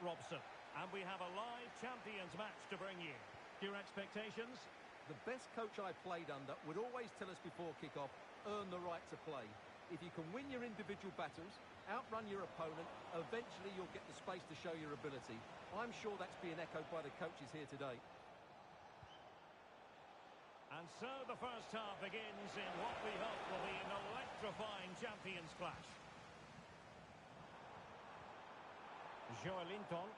Robson. And we have a live Champions match to bring you. Your expectations? The best coach I played under would always tell us before kick-off, earn the right to play. If you can win your individual battles, outrun your opponent, eventually you'll get the space to show your ability. I'm sure that's being echoed by the coaches here today. And so the first half begins in what we hope will be an electrifying Champions clash. Joelinton.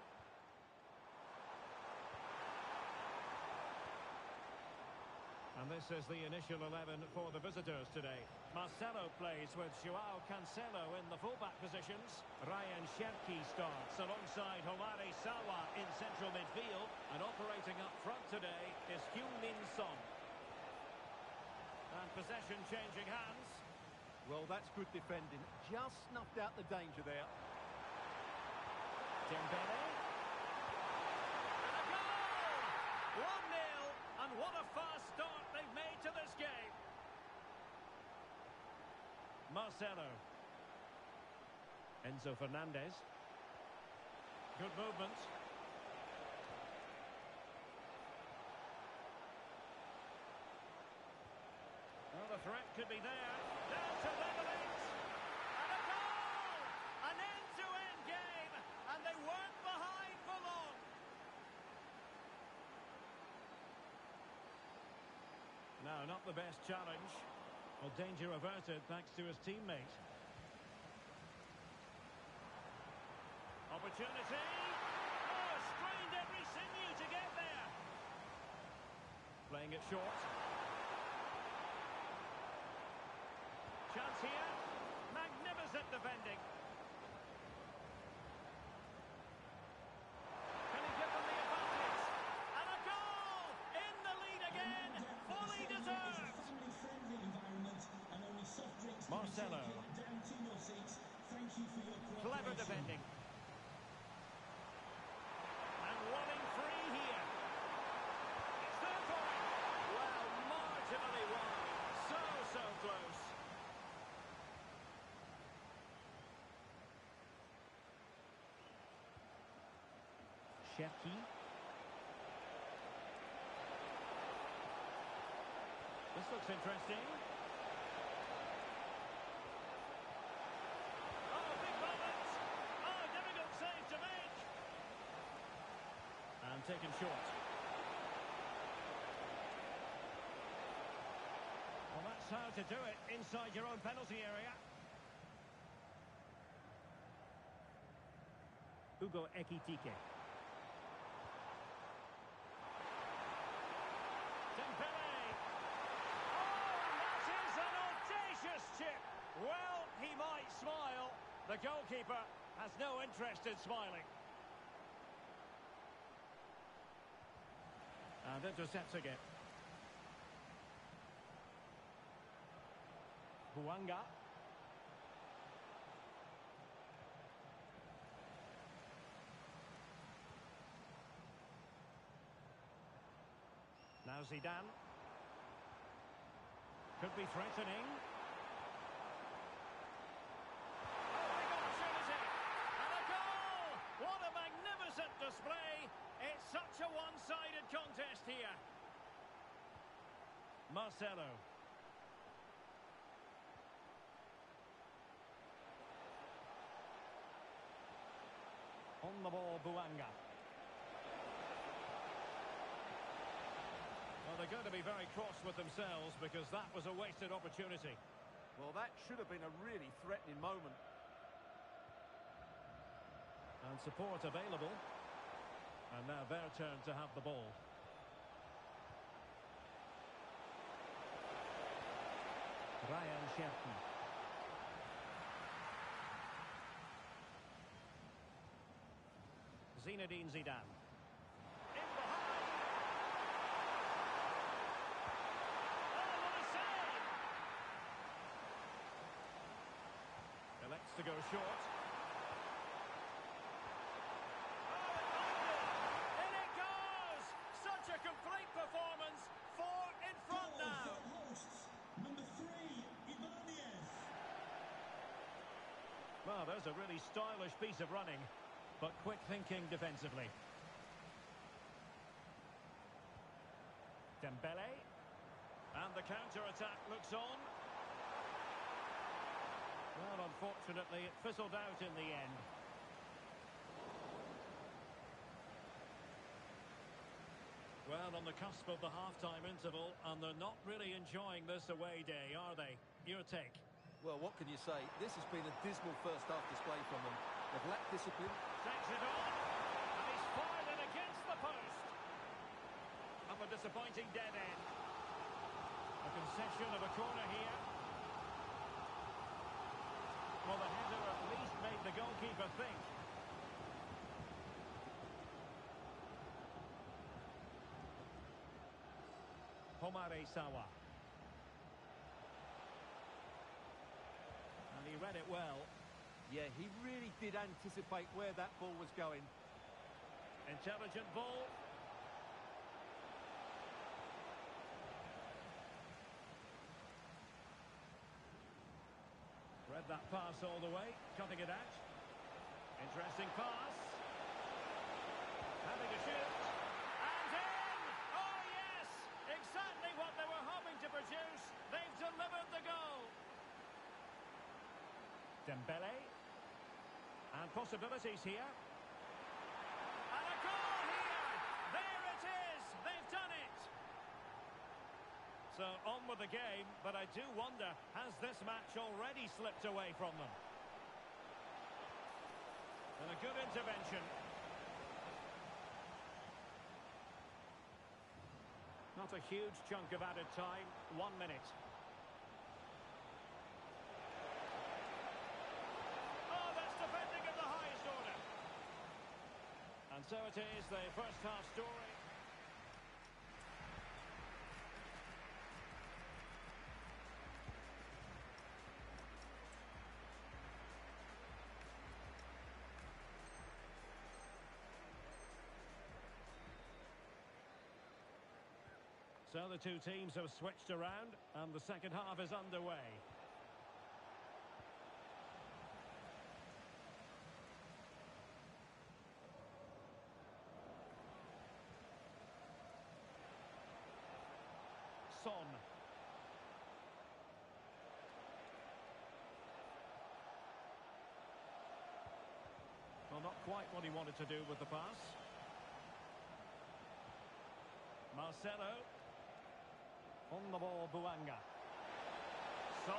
And this is the initial 11 for the visitors today. Marcelo plays with Joao Cancelo in the fullback positions. Ryan Cherki starts alongside Homare Sawa in central midfield. And operating up front today is Heung-min Son. And possession changing hands. Well, that's good defending. Just snuffed out the danger there. Dembele. And a goal! 1-0. And what a fast start they've made to this game. Marcelo. Enzo Fernandez. Good movement. Well, the threat could be there. Down to level it. And a goal! An end-to-end game. And they weren't behind for long. No, not the best challenge. Well, danger averted thanks to his teammate. Opportunity. Oh, strained every sinew to get there. Playing it short. Chance here. Magnificent defending. Can he give them the advantage? And a goal! In the lead again. Fully deserved. Marcelo. Clever defending. And running free here. It's there for him. Well, marginally wide. So close. Cherki. This looks interesting. Oh, big moment! Oh, difficult save to make. And taken short. Well, that's how to do it inside your own penalty area. Hugo Ekitike. Chip. Well, he might smile. The goalkeeper has no interest in smiling. And intercepts again. Buanga. Now Zidane. Could be threatening. What a magnificent display. It's such a one-sided contest here. Marcelo. On the ball, Buanga. Well, they're going to be very cross with themselves because that was a wasted opportunity. Well, that should have been a really threatening moment. And support available. And now their turn to have the ball. Ryan Cherki. Zinedine Zidane. In behind. Oh, what a save! Elects to go short. A complete performance. 4 in front now. Hosts, number 3, Ibanez. Well, there's a really stylish piece of running. but quick thinking defensively. Dembele. And the counter-attack looks on. Well, unfortunately, it fizzled out in the end. Well, on the cusp of the half-time interval, and they're not really enjoying this away day, are they? Your take? Well, what can you say? This has been a dismal first-half display from them. They've lacked discipline. Takes it on, and he's fired it against the post. Up a disappointing dead end. A concession of a corner here. Well, the header at least made the goalkeeper think. Homare Sawa. And he read it well. Yeah, he really did anticipate where that ball was going. Intelligent ball. Read that pass all the way, cutting it out. Interesting pass. Having a shoot. And in! Oh, yes! Exactly what they were hoping to produce. They've delivered the goal. Dembele. And possibilities here. And a goal here! There it is! They've done it! So on with the game, but I do wonder, has this match already slipped away from them? And a good intervention. Not a huge chunk of added time, 1 minute. Oh, that's defending of the highest order. And so it is, the first half story. So the two teams have switched around, and the second half is underway. Son. Well, not quite what he wanted to do with the pass. Marcelo. On the ball, Buanga. Son.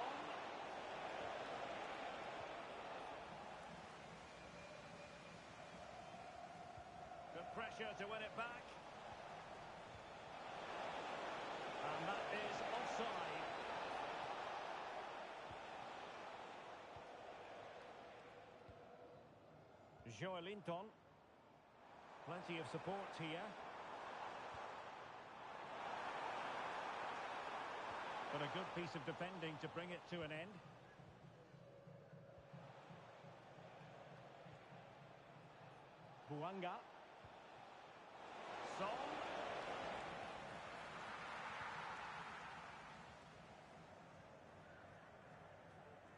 Good pressure to win it back. And that is offside. Joelinton. Plenty of support here. But a good piece of defending to bring it to an end. Buanga. Son.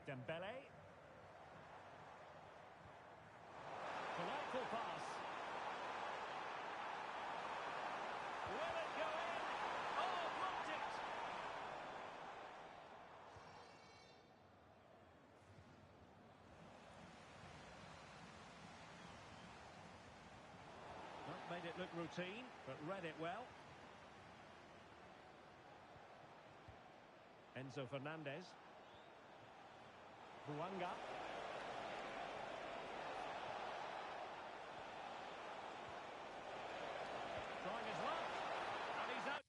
Dembele. Delightful pass. Will it go in? Oh, blocked it! That made it look routine, but read it well. Enzo Fernandez. Buanga. Trying his luck. And he's out.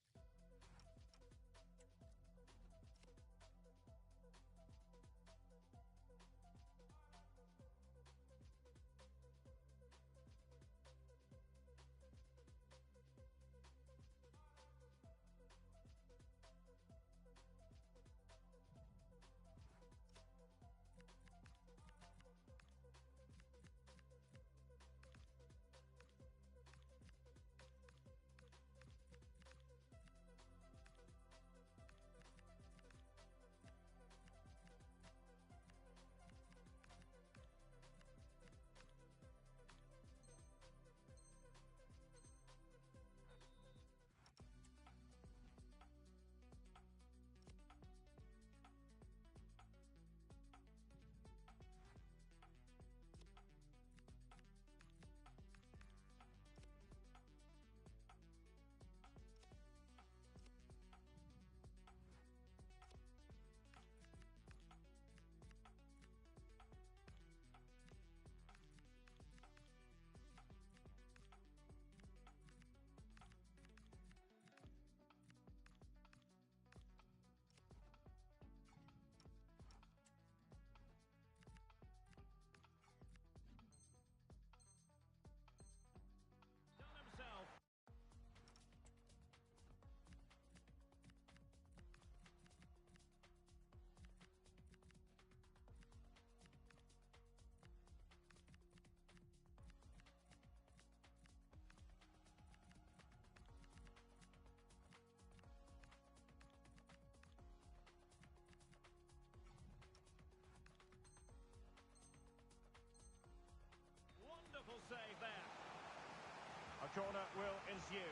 corner will ensue.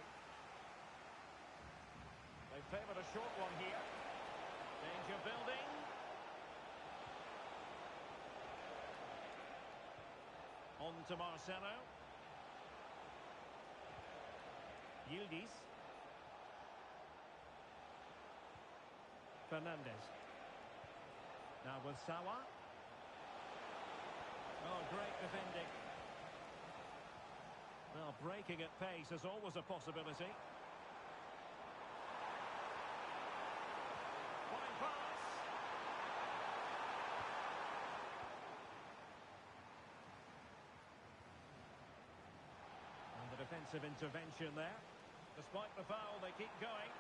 They favoured a short one here. Danger building. On to Marcelo. Yildiz. Fernandez. Now with Sawa. Oh, great defending. Well, breaking at pace is always a possibility. Fine pass. And the defensive intervention there. Despite the foul, they keep going.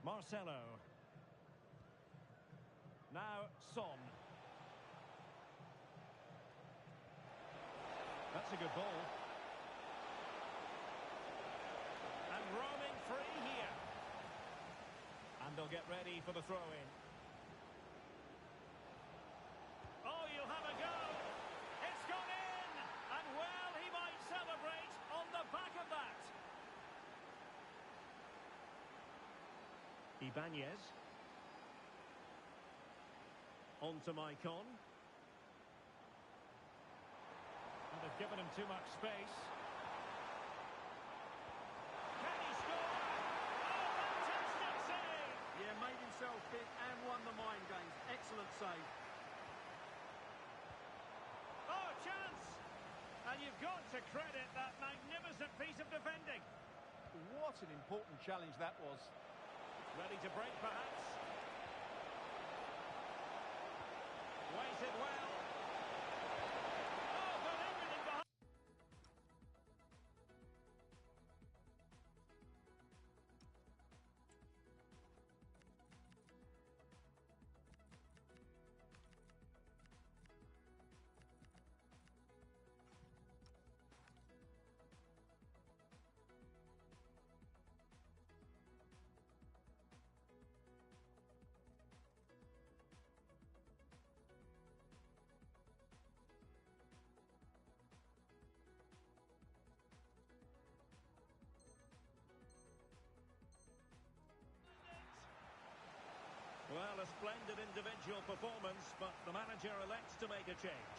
Marcelo. Now Son. That's a good ball. And roaming free here. And they'll get ready for the throw-in. Oh, you'll have a go. It's gone in. And well, he might celebrate on the back of that. Ibanez. On to Maicon. And they've given him too much space. Can he score? Oh, fantastic save! Yeah, made himself big and won the mind games. Excellent save. Oh, chance! And you've got to credit that magnificent piece of defending. What an important challenge that was. Ready to break, perhaps. Waited well. Oh, got everything behind. Well, a splendid individual performance, but the manager elects to make a change.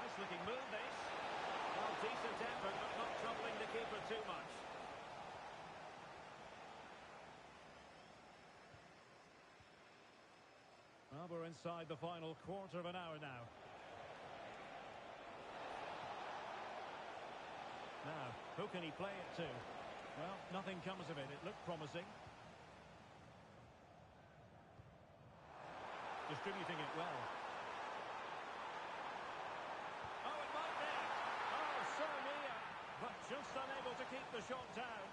Nice looking move, this. Well, decent effort, but not troubling the keeper too much. Well, we're inside the final quarter of an hour now. Now, who can he play it to? Well, nothing comes of it. It looked promising. Distributing it well. Oh, it might be. Oh, so near. But just unable to keep the shot down.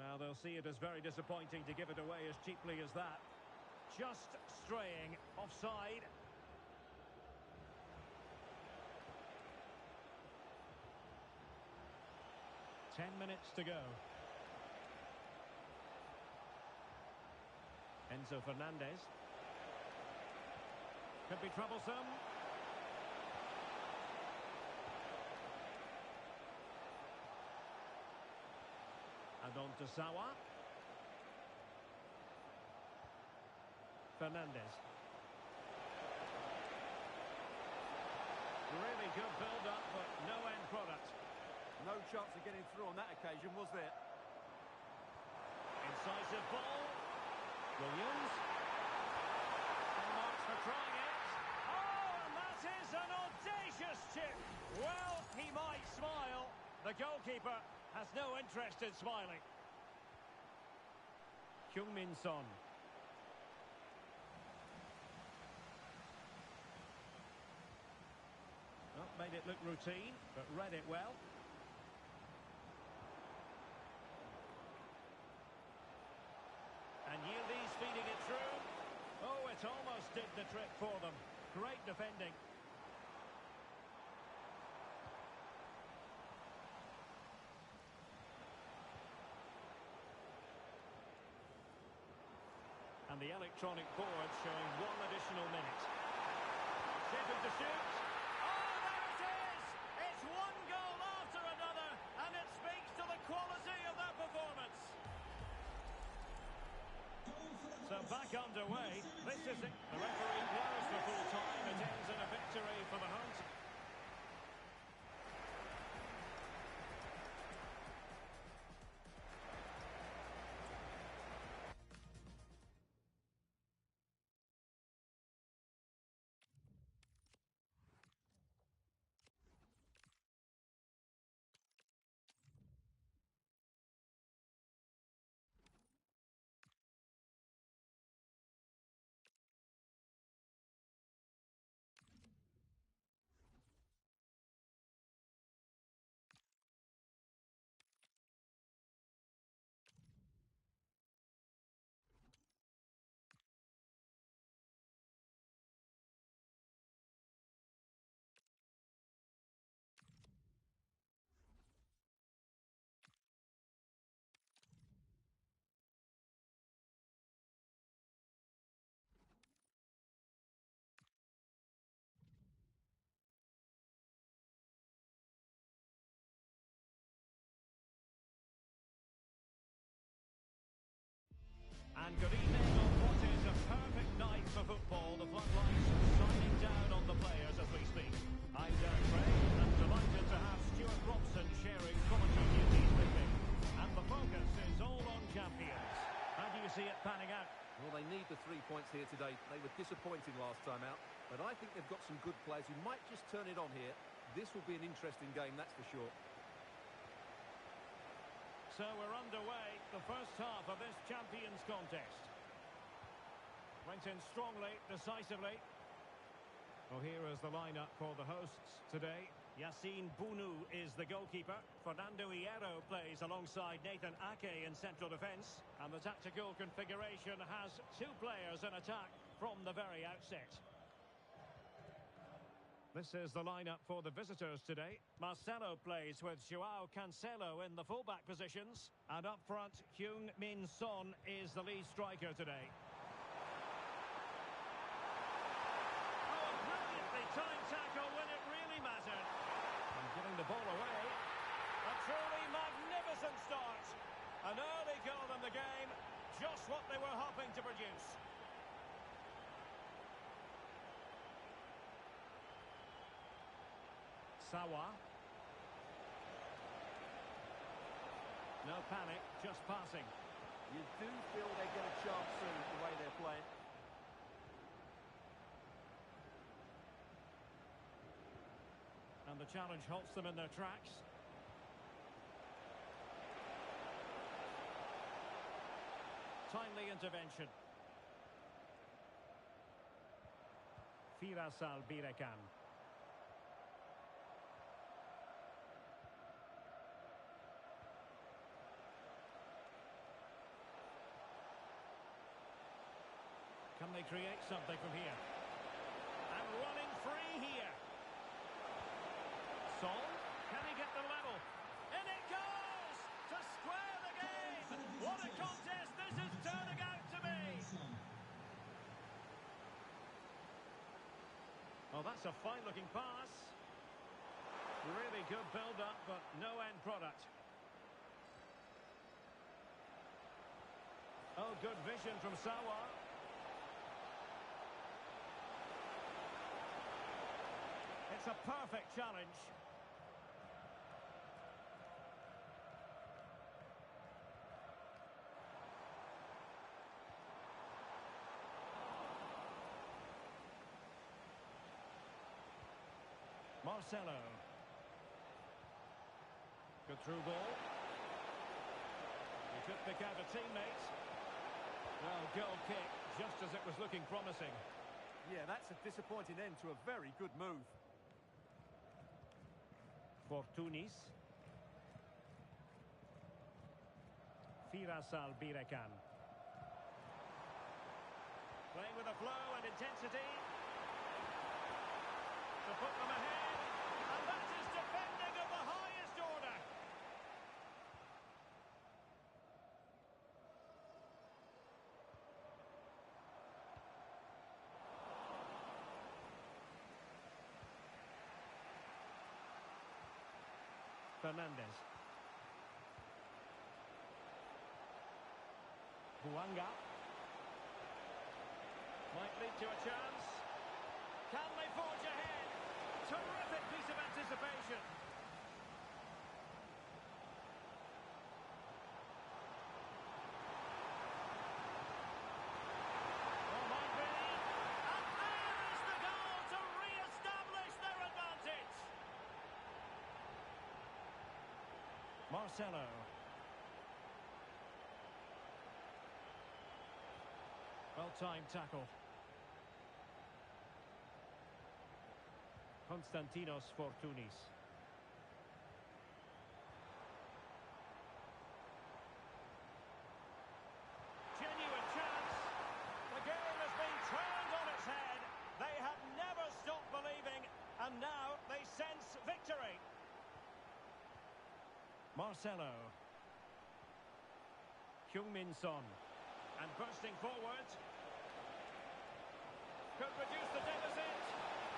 Well, they'll see it as very disappointing to give it away as cheaply as that. Just straying offside. 10 minutes to go. Enzo Fernandez. Could be troublesome. And on to Sawa. Fernandez. Really good build-up, but no end product. No chance of getting through on that occasion, was there? Incisive ball. Williams. Full marks for trying it. Oh, and that is an audacious chip. Well, he might smile. The goalkeeper has no interest in smiling. Heung-min Son. Well, made it look routine, but read it well. And Yildiz feeding it through. Oh, it almost did the trick for them. Great defending. the electronic board showing one additional minute. Scheduled to shoot. Oh, there it is! It's one goal after another, and it speaks to the quality of that performance. So back underway. This is it. The referee blows for full time. It ends in a victory for the home team. And good evening on what is a perfect night for football. The floodlights shining down on the players as we speak. I'm Derek Gray, and delighted to have Stuart Robson sharing commentary duties with me. And the focus is all on champions. How do you see it panning out? Well, they need the 3 points here today. They were disappointing last time out, but I think they've got some good players who might just turn it on here. This will be an interesting game, that's for sure. So we're underway, the first half of this Champions contest. Went in strongly, decisively. Well, here is the lineup for the hosts today. Yassine Bounou is the goalkeeper. Fernando Hierro plays alongside Nathan Ake in central defence. And the tactical configuration has two players in attack from the very outset. This is the lineup for the visitors today. Marcelo plays with Joao Cancelo in the fullback positions. And up front, Heung-min Son is the lead striker today. Oh, a brilliantly timed tackle when it really mattered. And giving the ball away. A truly magnificent start. An early goal in the game. Just what they were hoping to produce. Sawa. No panic, just passing. You do feel they get a chance soon the way they're playing. And the challenge halts them in their tracks. Timely intervention. Firasal Birekan. Can they create something from here? And running free here. Son, can he get the level? In it goes! To square the game! What a contest this is turning out to be! Oh, that's a fine-looking pass. Really good build-up, but no end product. Oh, good vision from Sawa. It's a perfect challenge. Marcelo. Good through ball. He could pick out a teammate. Well, goal kick, just as it was looking promising. Yeah, that's a disappointing end to a very good move. Fortunis. Firasal Birekan. Playing with a flow and intensity. To put them ahead. And that is defending of the highest order. Fernandez. Buanga. Might lead to a chance. Can they forge ahead? Terrific piece of anticipation. Oh, might be. And there is the goal to re-establish their advantage. Marcelo. Well-timed tackle. Konstantinos Fortounis. Genuine chance. The game has been turned on its head. They have never stopped believing, and now they sense victory. Marcelo. Heung-min Son. And bursting forward. Could reduce the deficit.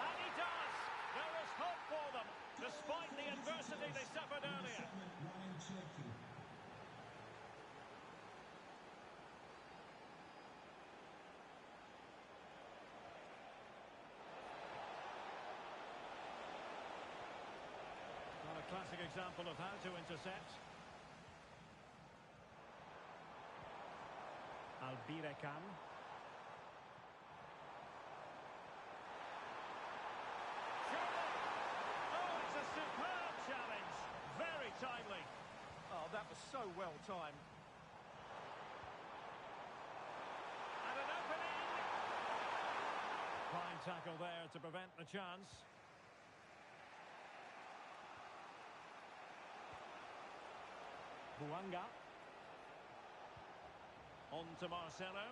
And he does. There is hope for them, despite the adversity they suffered earlier. Ryan Cherky. Well, a classic example of how to intercept. Albirekan. Surely! Oh, it's a superb challenge. Very timely. Oh, that was so well timed. And an opening. Fine tackle there to prevent the chance. Buanga. On to Marcelo.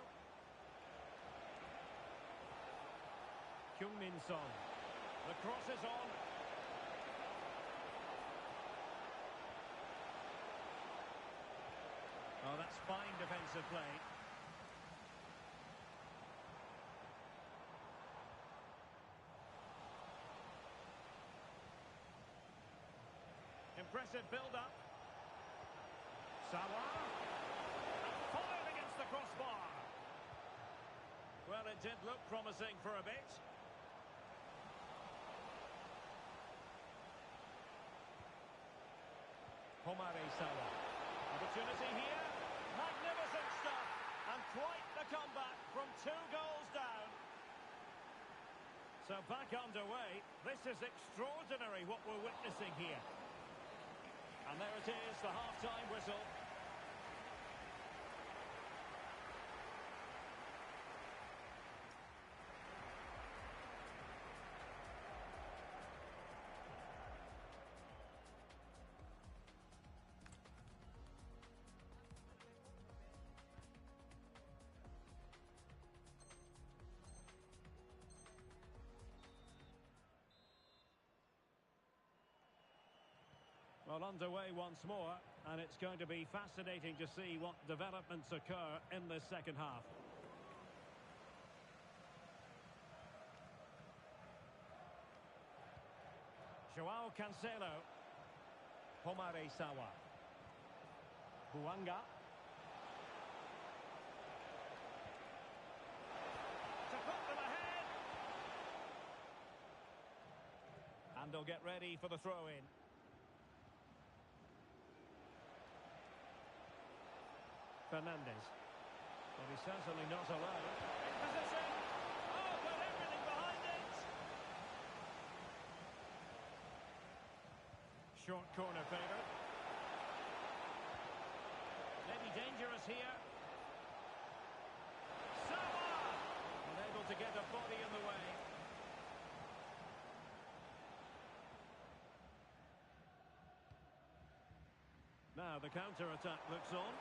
Heung-min Son. The cross is on. Oh, that's fine defensive play. Impressive build-up. Sawa. And fired against the crossbar. Well, it did look promising for a bit. Homare Sawa. Opportunity here. Magnificent stuff. And quite the comeback from 2 goals down. So back underway. This is extraordinary what we're witnessing here. And there it is, the half-time whistle. Well, underway once more, and it's going to be fascinating to see what developments occur in this second half. Joao Cancelo. Homare Sawa. Buanga. To put them ahead. And they'll get ready for the throw-in. Fernandez. Well, he's certainly not alone. In position. Oh, got everything behind it. Short corner favourite. Maybe dangerous here. Sawa! Unable to get a body in the way. Now the counter-attack looks on.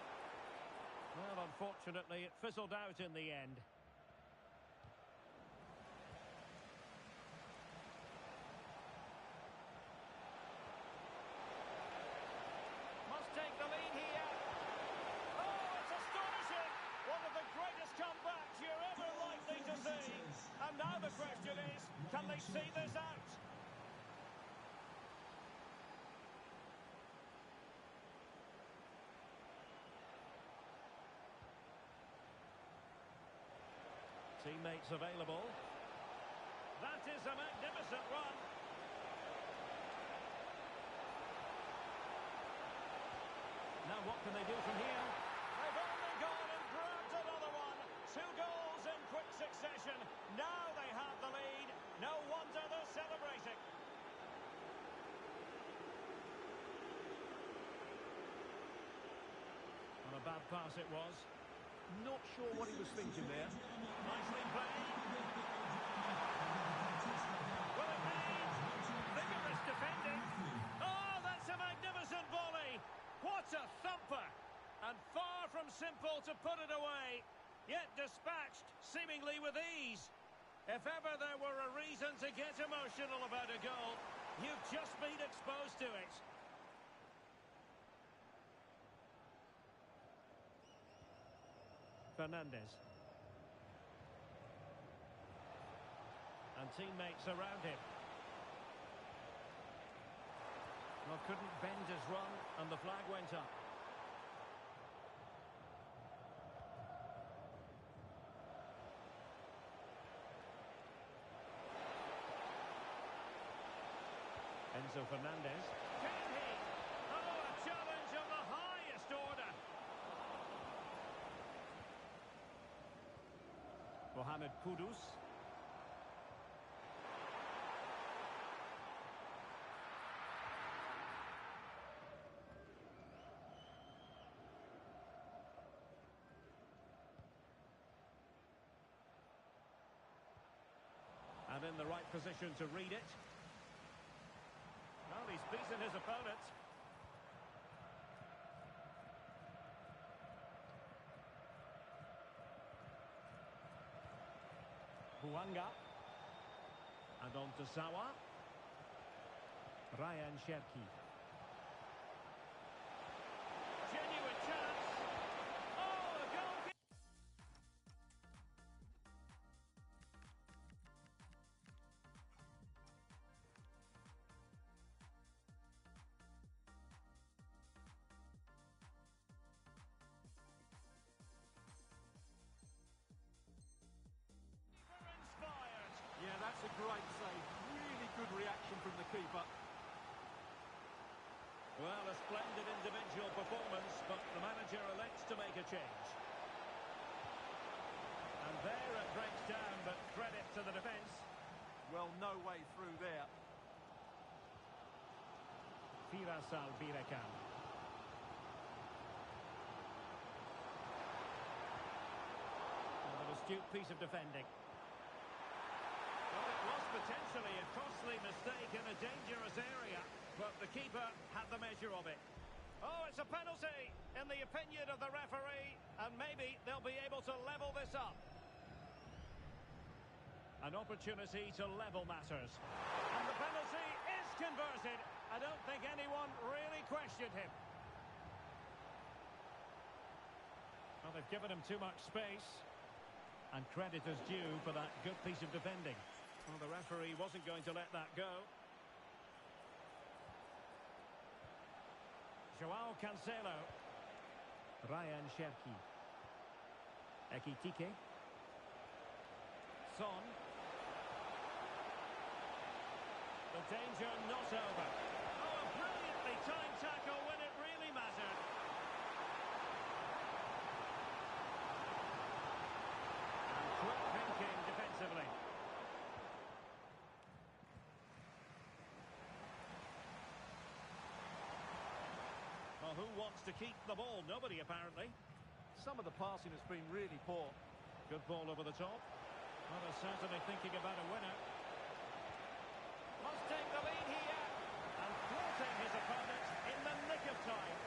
Well, unfortunately, it fizzled out in the end. Must take the lead here. Oh, it's astonishing! One of the greatest comebacks you're ever likely to see. And now the question is, can they see this out? Teammates available. That is a magnificent run. Now what can they do from here? They've only gone and grabbed another one. 2 goals in quick succession. Now they have the lead. No wonder they're celebrating. And a bad pass it was. Not sure what he was thinking there. Nicely played. Will it be? Vigorous defending. Oh, that's a magnificent volley. What a thumper. And far from simple to put it away. Yet dispatched, seemingly with ease. If ever there were a reason to get emotional about a goal, you've just been exposed to it. Fernandez. And teammates around him. Well, couldn't bend his run, and the flag went up. Enzo Fernandez. Can he? Oh, a challenge of the highest order. Mohamed Kudus. And in the right position to read it. Well, he's beaten his opponent. Huanga. And on to Sawa. Ryan Cherki. Genuine chance. Oh, a goal kick. Inspired. Yeah, that's a great save. Really good reaction from the keeper. Well, a splendid individual performance, but the manager elects to make a change. And there it breaks down, but credit to the defence. Well, no way through there. Firasal Birekan. An astute piece of defending. Well, it was potentially a costly mistake in a dangerous area, but the keeper had the measure of it. Oh, it's a penalty, in the opinion of the referee, and maybe they'll be able to level this up. An opportunity to level matters. And the penalty is converted. I don't think anyone really questioned him. Well, they've given him too much space. And credit is due for that good piece of defending. Well, the referee wasn't going to let that go. Joao Cancelo. Ryan Cherki. Ekitike. Son. The danger not over. Oh, a brilliantly timed tackle when it really mattered. And quick thinking defensively. Well, who wants to keep the ball? Nobody, apparently. Some of the passing has been really poor. Good ball over the top. Well, they're certainly thinking about a winner. Must take the lead here. And thwarting his opponent in the nick of time.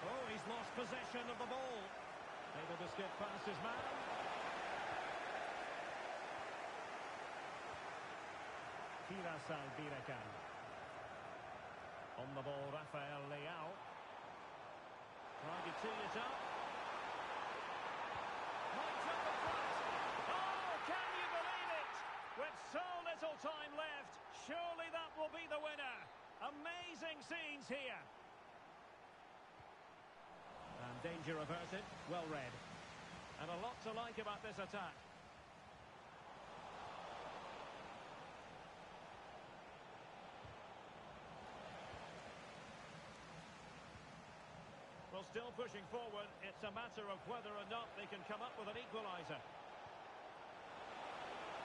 Oh, he's lost possession of the ball. Able to skip past his man. Firasal Birekan. On the ball, Rafael Leao. Trying to tee it up. Right up the front. Oh, can you believe it? With so little time left, surely that will be the winner. Amazing scenes here. And danger averted. Well read. And a lot to like about this attack. Well, still pushing forward. It's a matter of whether or not they can come up with an equaliser.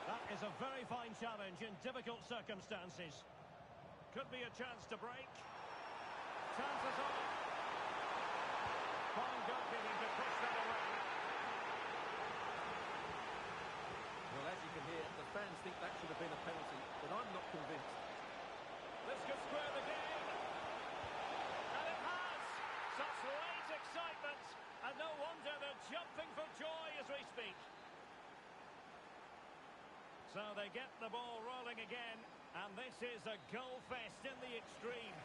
That is a very fine challenge in difficult circumstances. Could be a chance to break. Chances on. Fine goalkeeping to push that away. Well, as you can hear, the fans think that should have been a penalty, but I'm not convinced. This could square the game. And it has. Such late excitement. And no wonder they're jumping for joy as we speak. So they get the ball rolling again. And this is a goal fest in the extreme.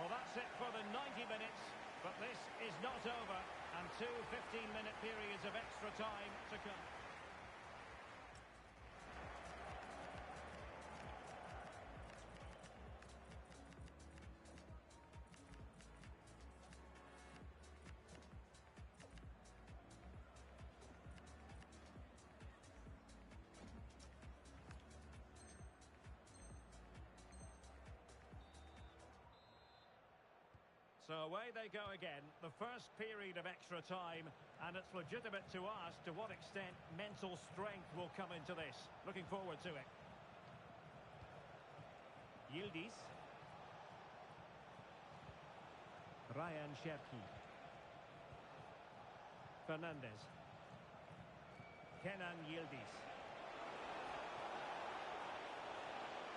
Well, that's it for the 90 minutes. But this is not over. And two 15-minute periods of extra time to come. So away they go again, the first period of extra time, and it's legitimate to ask to what extent mental strength will come into this. Looking forward to it. Yildiz. Ryan Cherki. Fernandez. Kenan Yildiz.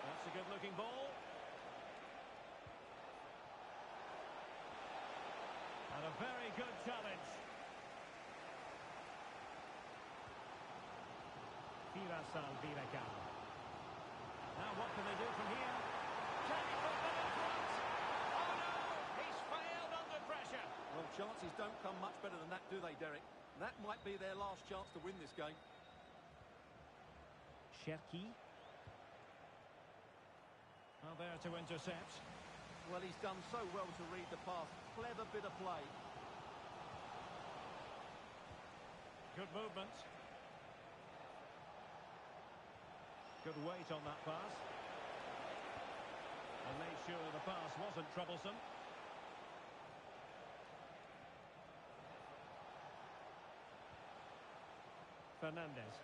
That's a good-looking ball. And a very good challenge. Firasal Virakal. Now what can they do from here? Can he put them in front? Oh no! He's failed under pressure. Well, chances don't come much better than that, do they, Derek? That might be their last chance to win this game. Cherki. Now there to intercept. Well, he's done so well to read the pass. Clever bit of play. Good movement. Good weight on that pass. And made sure the pass wasn't troublesome. Fernandez.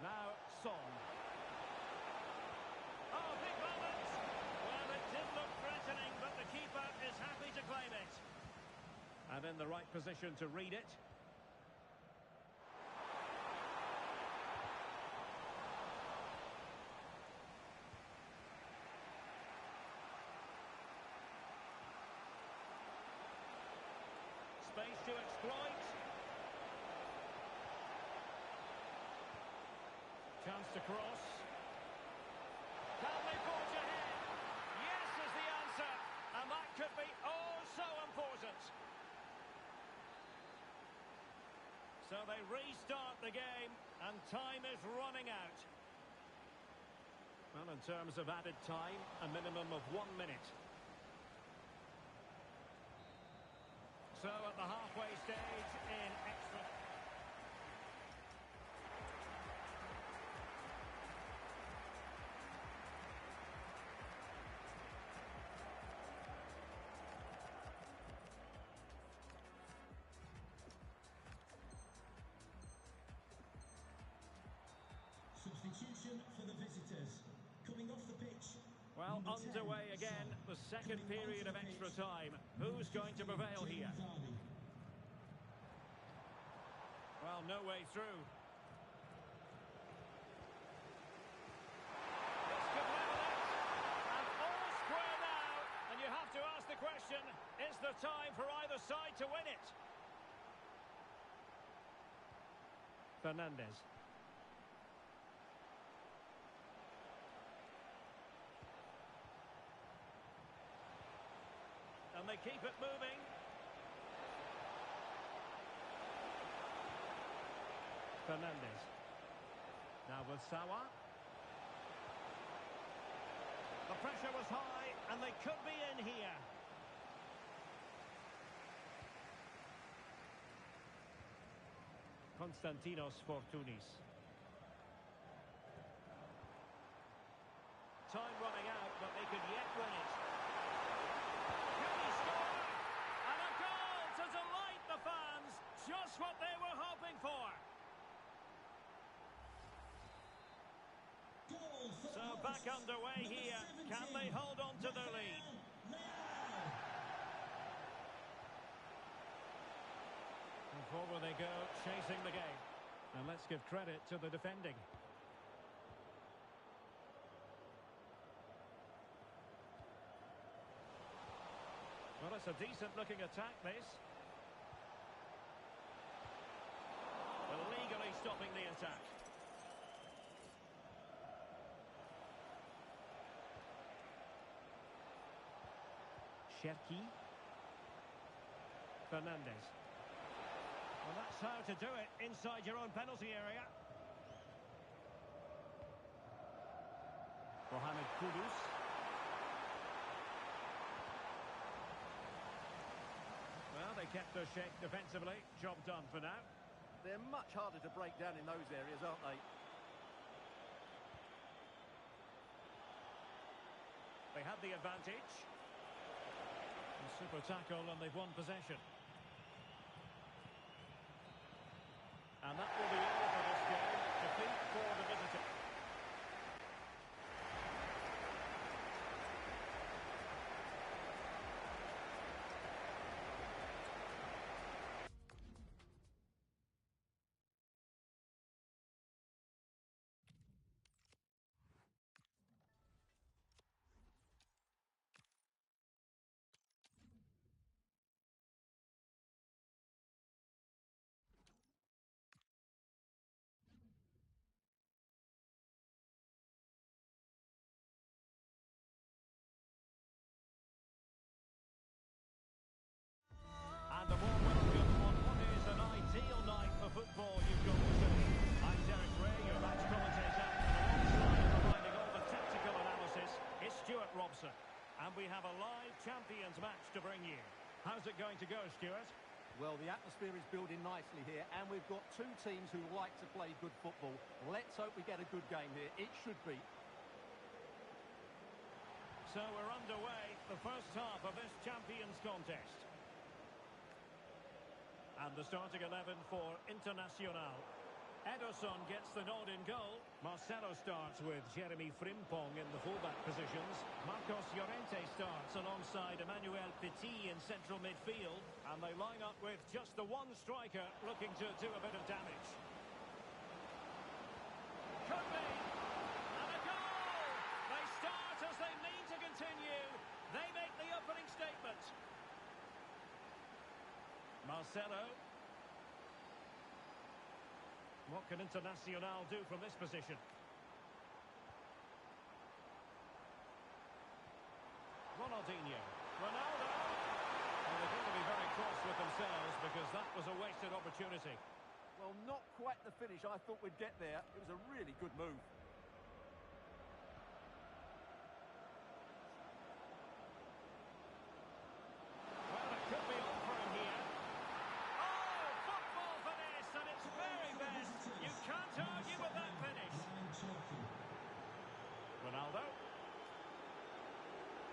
Now Son. Oh, big moment! Well, it did look threatening, but the keeper is happy to claim it. And in the right position to read it. Space to exploit. Chance to cross. Can they forge ahead? Yes is the answer. And that could be oh so important. So they restart the game and time is running out. Well, in terms of added time, a minimum of 1 minute. So at the halfway stage in extra. Substitution for the visitors. Coming off the pitch. Well, Number 10, underway again, the second period of extra time. Who's going to prevail here? Well, no way through. This could level it. And all square now. And you have to ask the question, is there time for either side to win it? Fernandez. And they keep it moving. Fernandez. Now with Sawa. The pressure was high, and they could be in here. Konstantinos Fortounis. Time running out, but they could yet win it. Can he score? Just what they were hoping for. Goal for So the back hosts. underway Number here. 17, Can they hold on to their lead? And forward they go, chasing the game. And let's give credit to the defending. Well, it's a decent-looking attack, this. Illegally stopping the attack. Cherki. Fernandez. Well, that's how to do it inside your own penalty area. Mohamed Kudus. Well, they kept their shape defensively. Job done for now. They're much harder to break down in those areas, aren't they? They had the advantage. A super tackle and they've won possession. And that will be all for this game. Defeat for the visitor. And the warm welcome on what is an ideal night for football, you've got to say. I'm Derek Ray, your match commentator, and alongside providing all the tactical analysis is Stuart Robson. And we have a live Champions match to bring you. How's it going to go, Stuart? Well, the atmosphere is building nicely here, and we've got two teams who like to play good football. Let's hope we get a good game here. It should be. So we're underway, the first half of this Champions contest. And the starting 11 for Internacional. Ederson gets the nod in goal. Marcelo starts with Jeremy Frimpong in the fullback positions. Marcos Llorente starts alongside Emmanuel Petit in central midfield. And they line up with just the one striker looking to do a bit of damage. Could be. And a goal! They start as they mean to continue. They make the opening statement. Marcelo. What can Internacional do from this position? Ronaldinho. Ronaldo. Well, they're going to be very cross with themselves because that was a wasted opportunity. Well, not quite the finish I thought we'd get there. It was a really good move. Well, it could be on for him here. Oh, football finish, and it's very best. You can't argue with that finish. Ronaldo.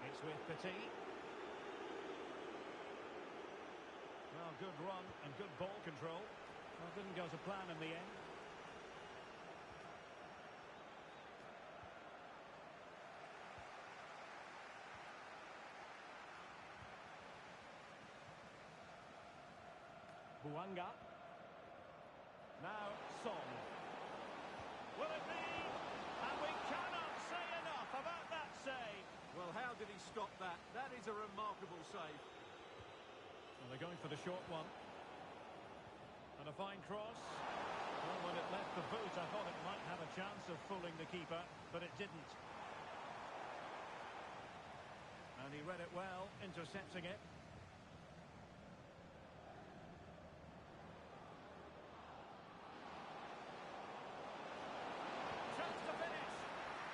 It's with Petit. Well, good run and good ball control. Well, didn't go to plan in the end. Buanga. Now, Son. Will it be? And we cannot say enough about that save. Well, how did he stop that? That is a remarkable save. Well, they're going for the short one. And a fine cross. Well, when it left the boot, I thought it might have a chance of fooling the keeper, but it didn't. And he read it well, intercepting it. Chance to finish.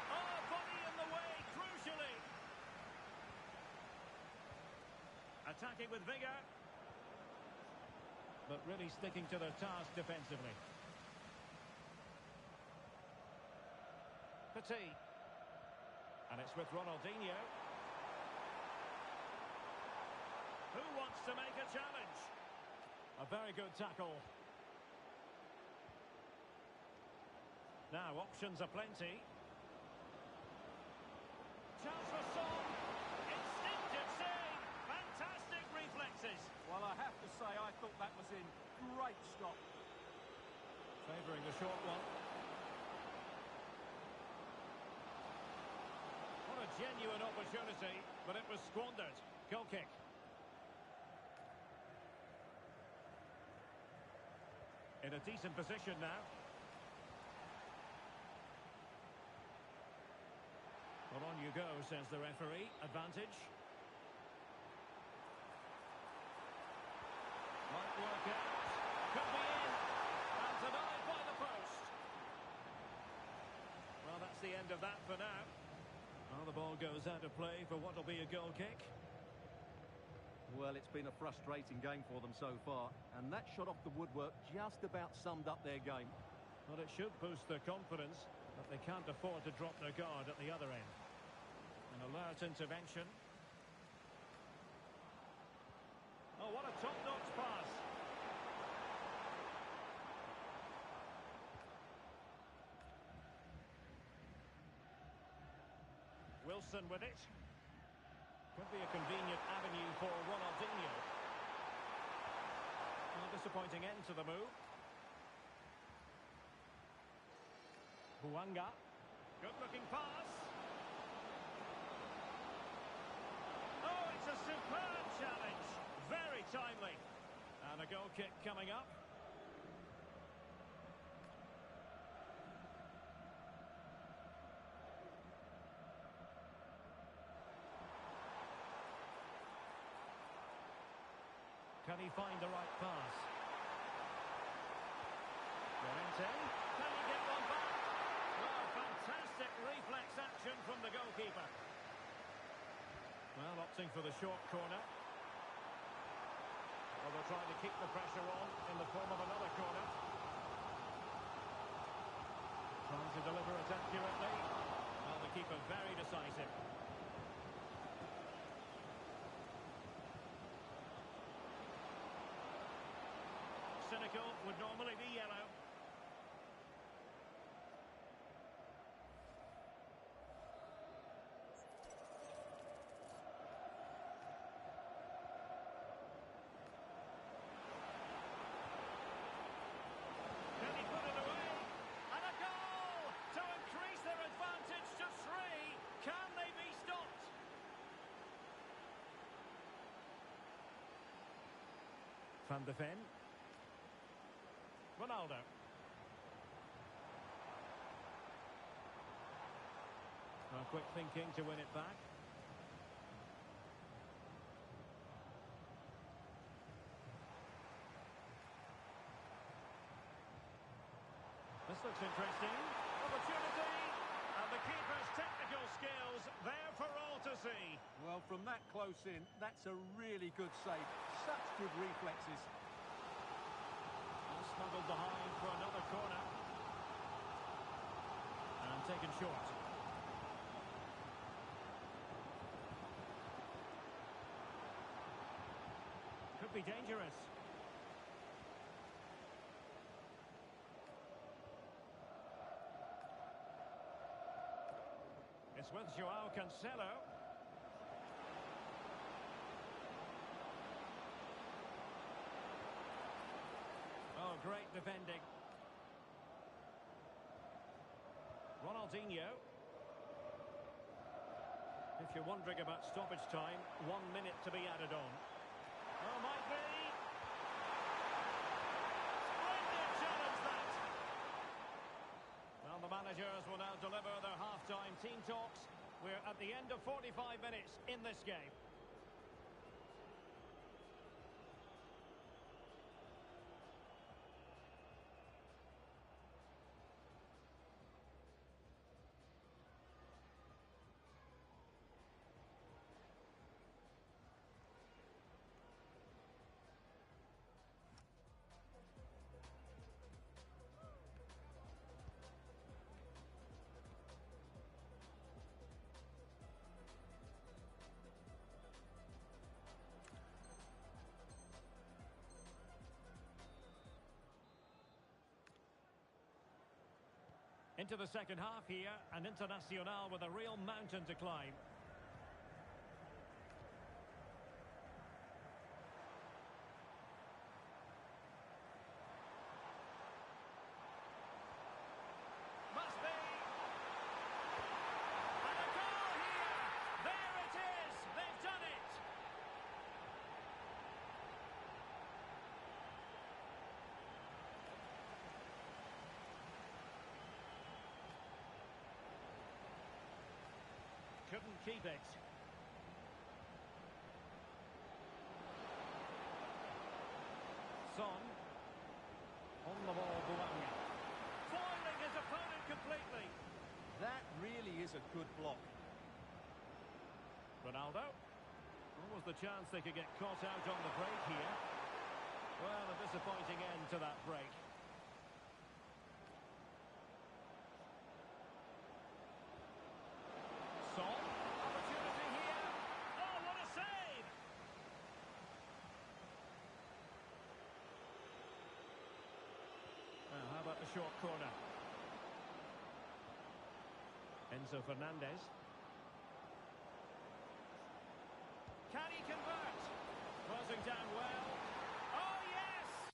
Oh, body in the way, crucially. Attacking with vigour. But really sticking to their task defensively. Petit. And it's with Ronaldinho. Who wants to make a challenge? A very good tackle. Now, options are plenty. Chance for Son. Instinctive save. Fantastic reflexes. Well, I have to say, I thought that was in. Great stop. Favouring the short one. What a genuine opportunity, but it was squandered. Goal kick. In a decent position now. Well, on you go, says the referee. Advantage. Might work out. Could be in. And denied by the post. Well, that's the end of that for now. Well, the ball goes out of play for what will be a goal kick. Well, it's been a frustrating game for them so far, and that shot off the woodwork just about summed up their game. Well, it should boost their confidence, but they can't afford to drop their guard at the other end. An alert intervention. Oh, what a top-notch pass. Wilson with it. Could be a convenient avenue for Ronaldinho. A disappointing end to the move. Buanga. Good-looking pass. Oh, it's a superb challenge. Very timely. And a goal kick coming up. Can he find the right pass? Llorente. Can he get one back? Oh, fantastic reflex action from the goalkeeper. Well, opting for the short corner. Well, they're trying to keep the pressure on in the form of another corner. Trying to deliver it accurately. Well, the keeper very decisive. Cynical would normally be yellow. Can he put it away? And a goal to increase their advantage to 3. Can they be stopped? Van de Ven. Ronaldo. Well, quick thinking to win it back. This looks interesting. Opportunity. And the keeper's technical skills there for all to see. Well, from that close in, that's a really good save. Such good reflexes. Smuggled behind for another corner. And taken short. Could be dangerous. It's with Joao Cancelo. Oh, great defending. Ronaldinho. If you're wondering about stoppage time, 1 minute to be added on. Oh, might be. Splendid challenge, that. Well, the managers will now deliver their half-time team talks. We're at the end of 45 minutes in this game. Into the second half here, and Internacional with a real mountain to climb. Must be! And a goal here! There it is! They've done it! Couldn't keep it. Son. On the ball, Bologna. Foiling his opponent completely. That really is a good block. Ronaldo. What was the chance they could get caught out on the break here? Well, a disappointing end to that break. Son, opportunity here. Oh, what a save! How about the short corner? Enzo Fernandez. Can he convert? Closing down well. Oh, yes!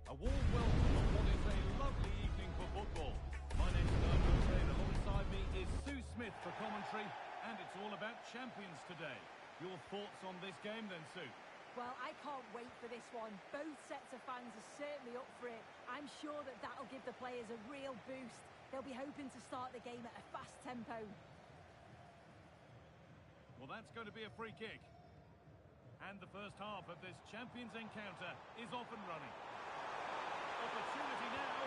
A warm welcome on what is a lovely evening for football. My name's Nigel and alongside me is Sue Smith for commentary, and it's all about champions today. Your thoughts on this game then, Sue? Well, I can't wait for this one. Both sets of fans are certainly up for it. I'm sure that that'll give the players a real boost. They'll be hoping to start the game at a fast tempo. Well, that's going to be a free kick. And the first half of this champions encounter is off and running. Opportunity now,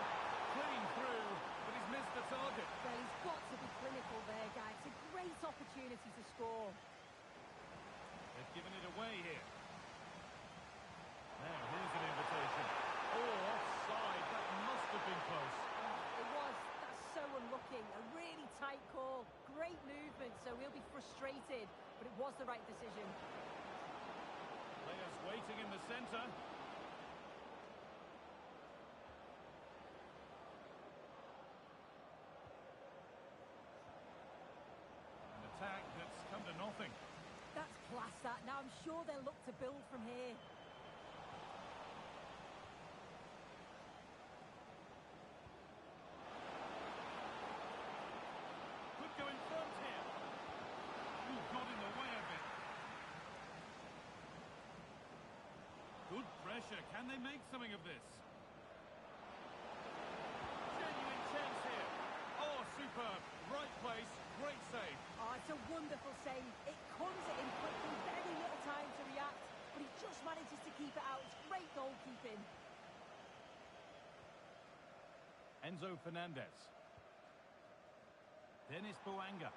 clean through, but he's missed the target. Well, he's got to be clinical there, guys. It's a great opportunity to score. They've given it away here. Now, here's an invitation. Oh, offside. That must have been close. It was. That's so unlucky. A really tight call. Great movement, so he'll be frustrated, but it was the right decision. Players waiting in the centre. An attack that's come to nothing. That's class, that. Now, I'm sure they'll look to build from here. pressure. Can they make something of this? Genuine chance here. Oh, superb. Right place, great save. Oh, it's a wonderful save. It comes at him quickly, very little time to react, but he just manages to keep it out. It's great goalkeeping. Enzo Fernandez. Dennis Boanga.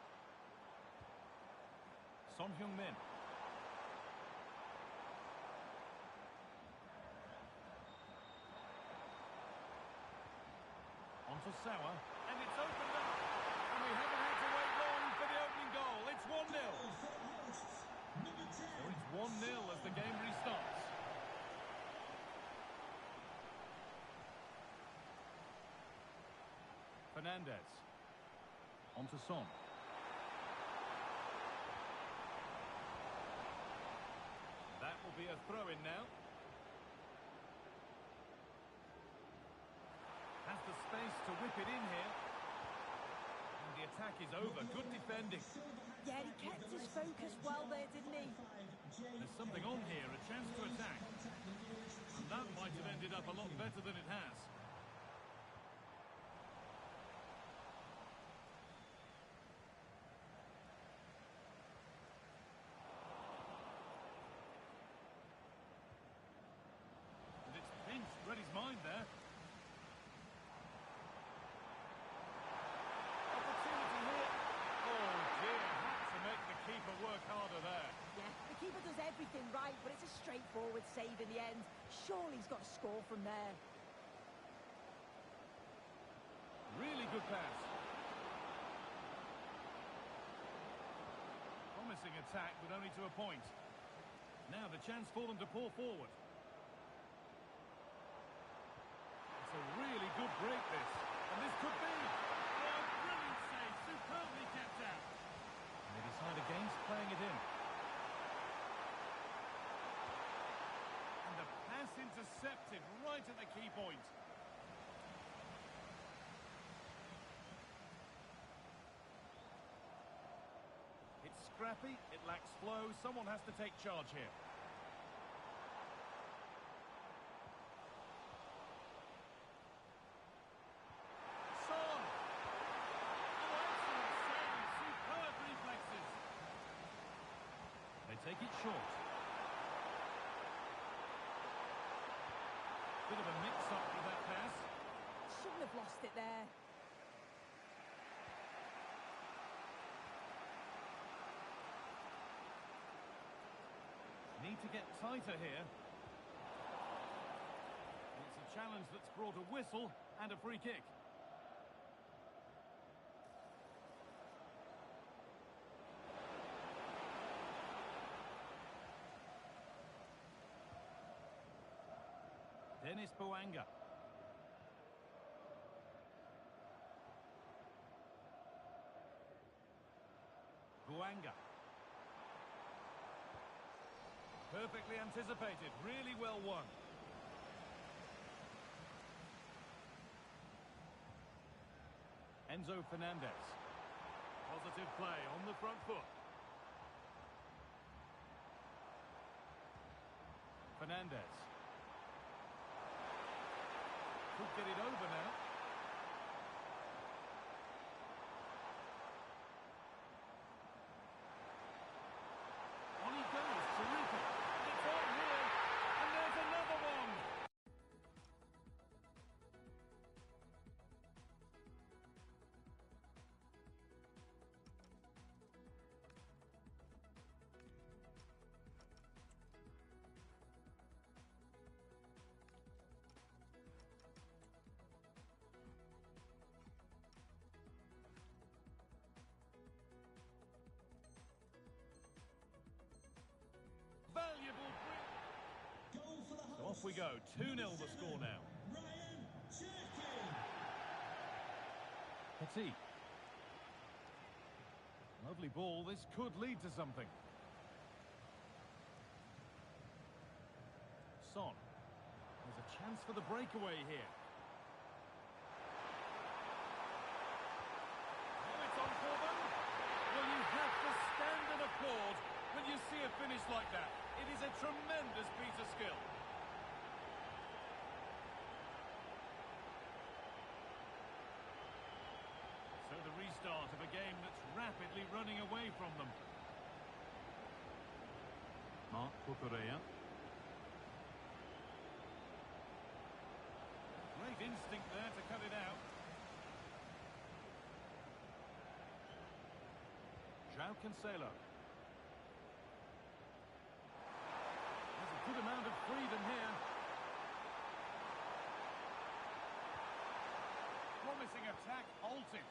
Son Heung-min. On to Sauer. And it's opened up. And we haven't had to wait long for the opening goal. It's 1-0. So it's 1-0 as the game restarts. Fernandez. On to Son. That will be a throw-in now. Has the space to whip it in here. And the attack is over. Good defending. Yeah, he kept his focus well there, didn't he? There's something on here, a chance to attack. And that might have ended up a lot better than it has. And it's pinched, read his mind there. Opportunity here. Oh dear, had to make the keeper work harder there. Yeah, the keeper does everything right, but it's a straightforward save in the end. Surely he's got to score from there. Really good pass. Promising attack, but only to a point. Now the chance for them to pour forward. It's a really good break, this. And this could be. Oh, brilliant save. Superbly kept out. And they decide against playing it in. And the pass intercepted right at the key point. It's scrappy, it lacks flow, someone has to take charge here. Son! Oh, excellent save, superb reflexes. They take it short. Bit of a mix-up with that pass. Shouldn't have lost it there. Need to get tighter here. It's a challenge that's brought a whistle and a free kick. Dennis Boanga. Boanga. Perfectly anticipated, really well won. Enzo Fernandez. Positive play on the front foot. Fernandez. Could get it over now. On he goes, terrific. It's on here, and there's another one. Valuable break. Goal for the So off we go, 2-0 the score now. Ryan Cherky. Petit. Lovely ball, this could lead to something. Son. There's a chance for the breakaway here. Oh, it's on for them. Well, you have to stand and applaud when you see a finish like that. It is a tremendous piece of skill. running away from them. Mark Cucurella. Great instinct there to cut it out. João Cancelo. There's a good amount of freedom here. Promising attack halted.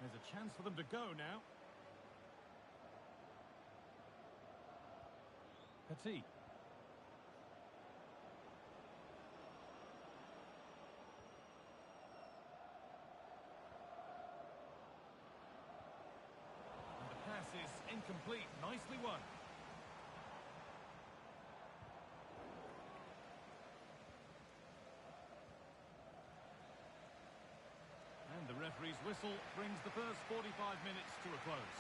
There's a chance for them to go now. Petit. And the pass is incomplete. Nicely won. And the referee's whistle brings the first 45 minutes to a close.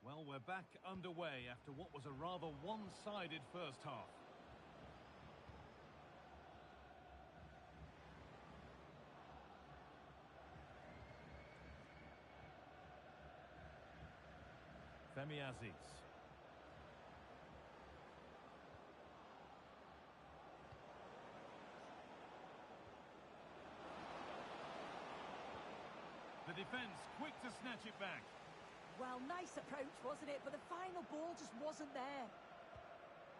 Well, we're back underway after what was a rather one-sided first half. Femi Aziz. The defence quick to snatch it back. Well, nice approach, wasn't it? But the final ball just wasn't there.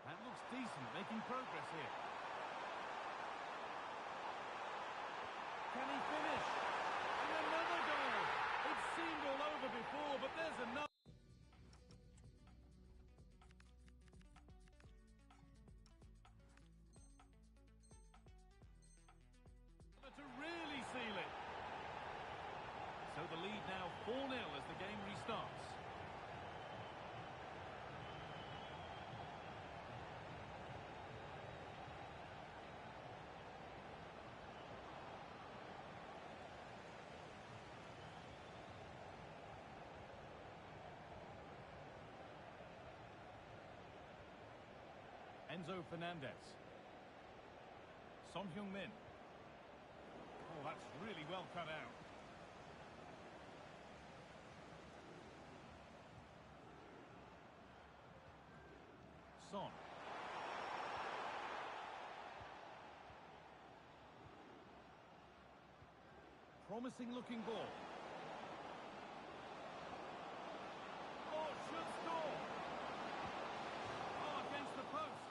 That looks decent, making progress here. Can he finish? And another goal! It's seemed all over before, but there's another. To really seal it. So the lead now 4-0 as the game restarts. Enzo Fernandez. Son Heung-min. Oh, that's really well cut out. Son. Promising looking ball. Oh, should score. Oh, against the post.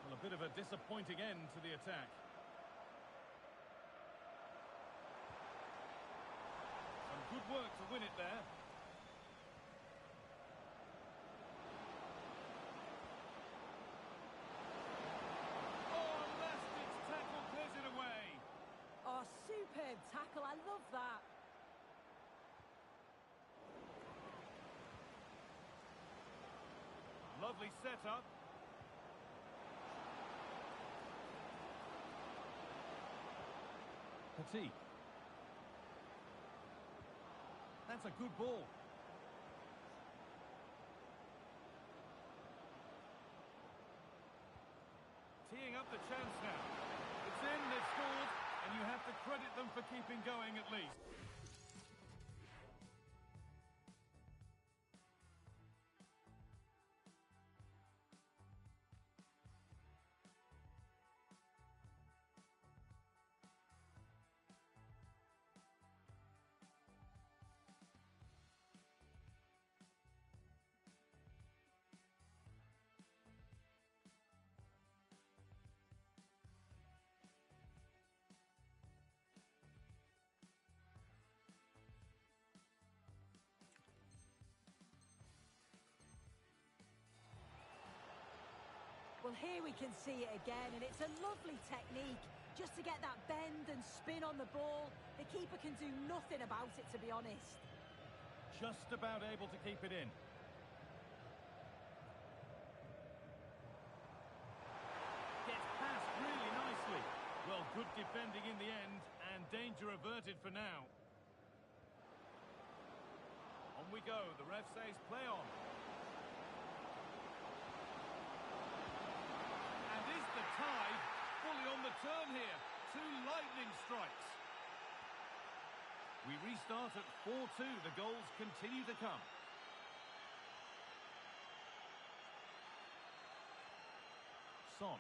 Well, a bit of a disappointing end to the attack. Some good work to win it there. Oh, superb tackle. I love that. Lovely setup. Petit. That's a good ball. Teeing up the chance now. It's in, they've scored. And you have to credit them for keeping going at least. Well, here we can see it again, and it's a lovely technique. just to get that bend and spin on the ball. The keeper can do nothing about it, to be honest. Just about able to keep it in. Gets past really nicely. Well, good defending in the end, and danger averted for now. On we go. The ref says play on. And is the tide fully on the turn here? Two lightning strikes. We restart at 4-2. The goals continue to come. Son.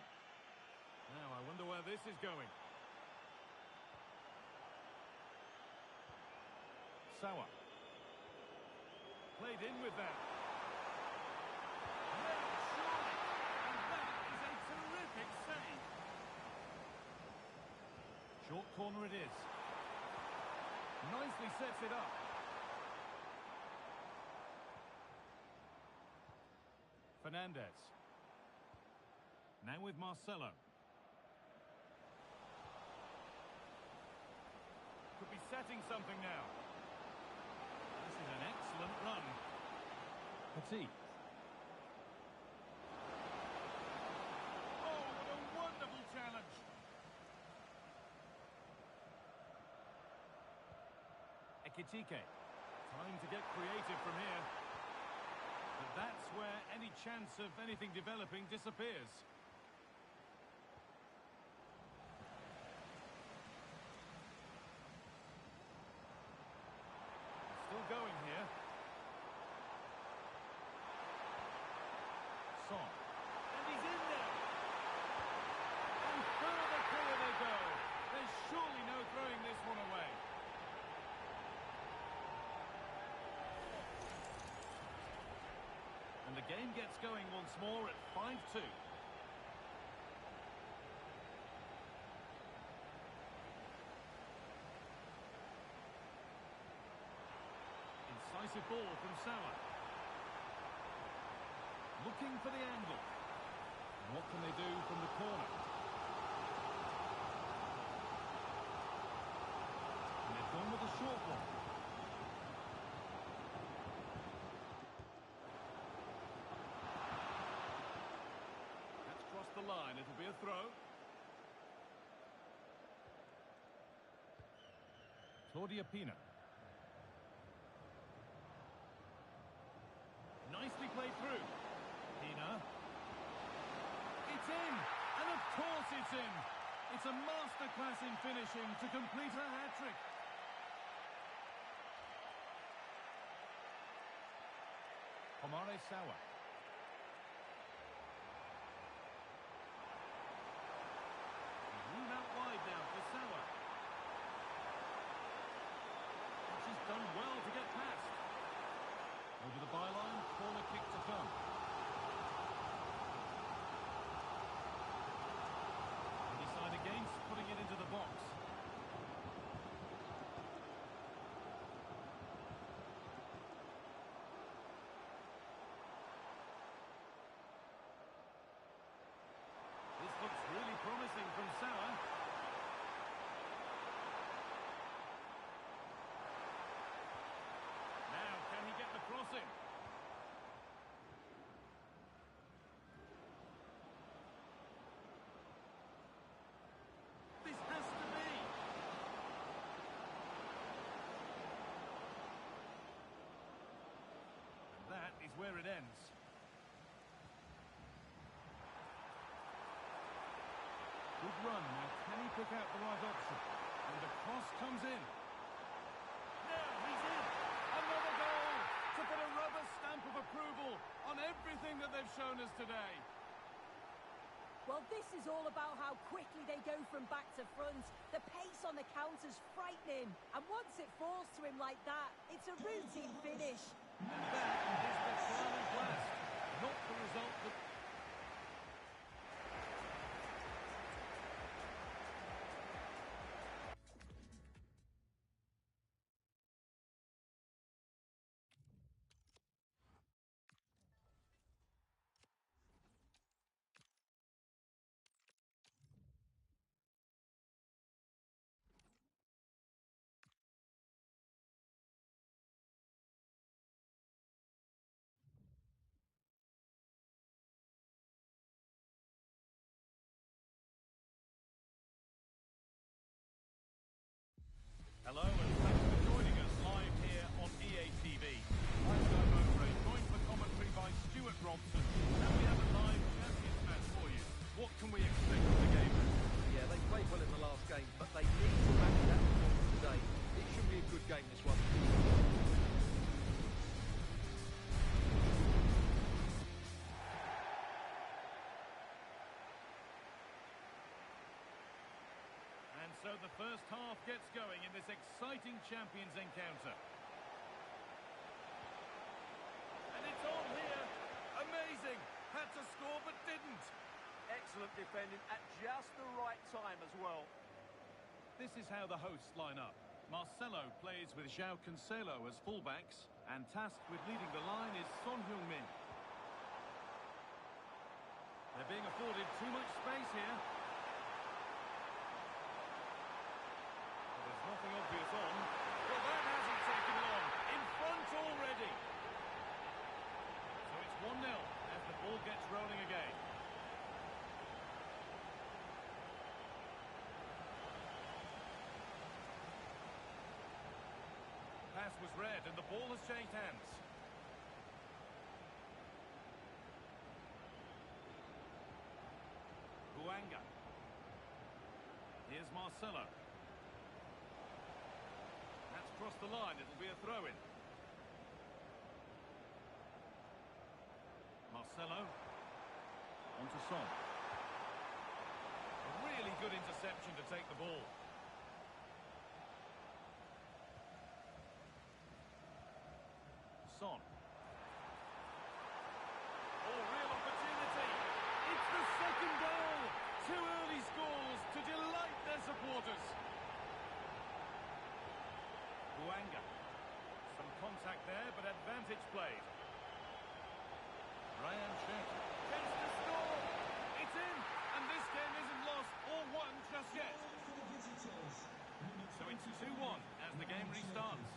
Now, I wonder where this is going. Sawa. Played in with that. Great strike! And that is a terrific save. Short corner it is. Nicely sets it up. Fernandez. Now with Marcelo. Could be setting something now. This is an excellent run. Petit. Oh, what a wonderful challenge. Ekitike. Time to get creative from here. But that's where any chance of anything developing disappears. Still going here. Son. And he's in there. And further clear they go. There's surely no throwing this one away. And the game gets going once more at 5-2. Incisive ball from Sawa. Looking for the angle. And what can they do from the corner? And they've gone with a short one. That's crossed the line. It'll be a throw. Claudia Pina. Nicely played through. Pina. It's in! And of course it's in! It's a masterclass in finishing to complete a hat-trick. Omare Sawa. Room out wide now for Sawa. And she's done well to get past. Over the byline, corner kick to come. They decide against putting it into the box. This looks really promising from Sawa. Now, can he get the crossing? This has to be. And that is where it ends. Good run. Now, can he pick out the right option? And the cross comes in. Now, he's in. Another goal to put a rubber stamp of approval on everything that they've shown us today. Well, this is all about how quickly they go from back to front. The pace on the counter's frightening. And once it falls to him like that, it's a routine finish. And that is the crowning blast. Not the result that So the first half gets going in this exciting Champions encounter. And it's on here. Amazing. Had to score but didn't. Excellent defending at just the right time as well. This is how the hosts line up. Marcelo plays with João Cancelo as fullbacks, and tasked with leading the line is Son Heung-min. They're being afforded too much space here. There's nothing obvious on. Well, that hasn't taken long. In front already. So it's 1-0 as the ball gets rolling again. Pass was read and the ball has changed hands. Buanga. Here's Marcelo. That's crossed the line. It'll be a throw-in. Marcelo. On to Son. A really good interception to take the ball. Son. Oh, real opportunity. It's the second goal. Two early scores to delight their supporters. Buanga. Some contact there, but advantage played. Ryan Cherki. Chance to score. It's in, and this game isn't lost or won just yet. So it's 2-1 as the game restarts.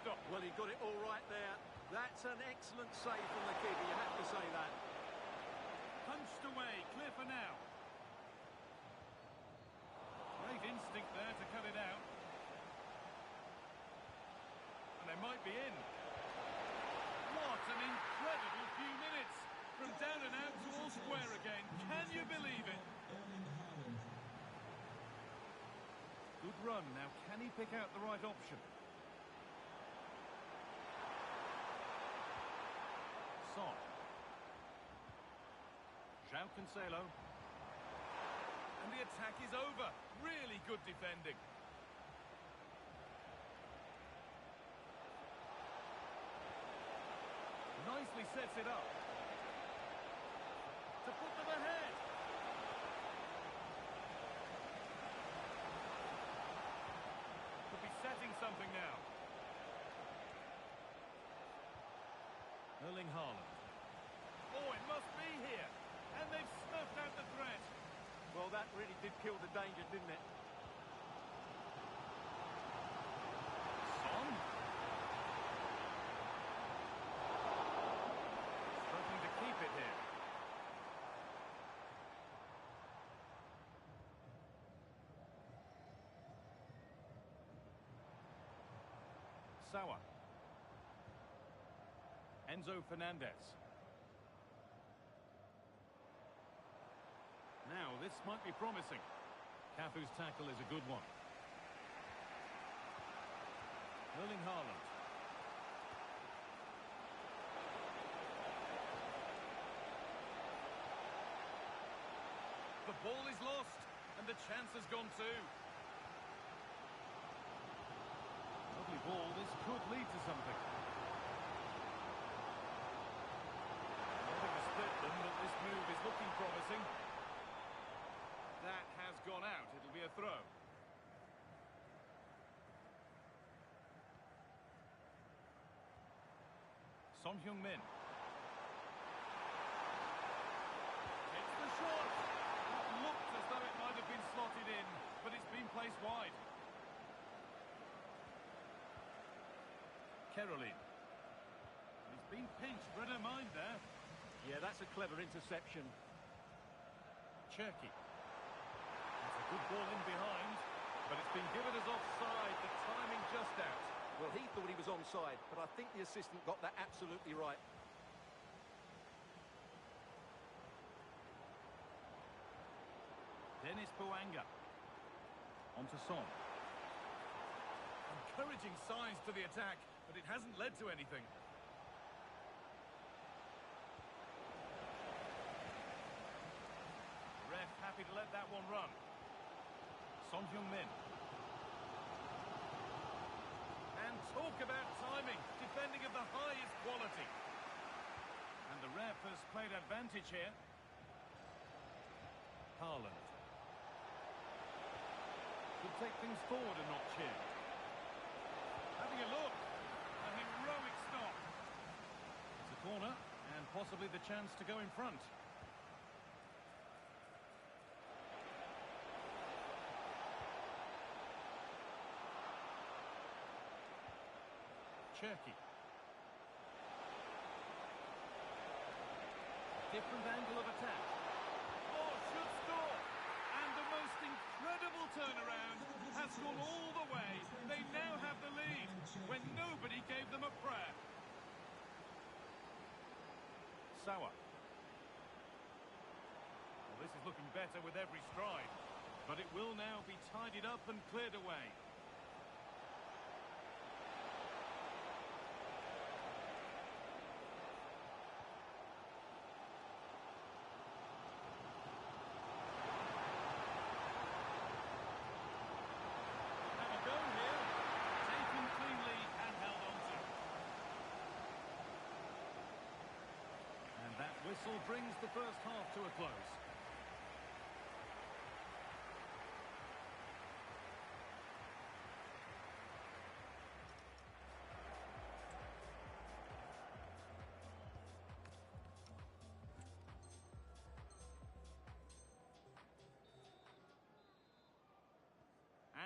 Stop. Well, he got it all right there. That's an excellent save from the keeper, you have to say that. Punched away, clear for now. Great instinct there to cut it out. And they might be in. What an incredible few minutes. From down and out to all square again. Can you believe it? Good run. Now, can he pick out the right option? Son. João Cancelo. And the attack is over. Really good defending. Nicely sets it up. To put them ahead. Could be setting something now. Erling Haaland. Oh, it must be here. And they've snuffed out the threat. Well, that really did kill the danger, didn't it? Son. Struggling to keep it here. Sawa. Enzo Fernandez. Now, this might be promising. Cafu's tackle is a good one. Erling Haaland. The ball is lost, and the chance has gone too. Lovely ball. This could lead to something. Nothing to split them, but this move is looking promising. That has gone out. It'll be a throw. Son Heung-min. It's the shot. It looked as though it might have been slotted in, but it's been placed wide. Caroline. He's been pinched. Read her mind there. Yeah, that's a clever interception. Cherki. That's a good ball in behind, but it's been given as offside. The timing just out. Well, he thought he was onside, but I think the assistant got that absolutely right. Dennis Buanga. On to Son. A encouraging signs to the attack, but it hasn't led to anything. Ref happy to let that one run. Son Heung-min. And talk about timing, defending of the highest quality. And the ref has played advantage here. Haaland. Could take things forward a notch here. Having a look. A heroic stop. It's a corner, and possibly the chance to go in front. Cherky. Different angle of attack. Oh, should score! And the most incredible turnaround has gone all the way. They now have the lead when nobody gave them a prayer. Sauer. Well, this is looking better with every stride, but it will now be tidied up and cleared away. Whistle brings the first half to a close.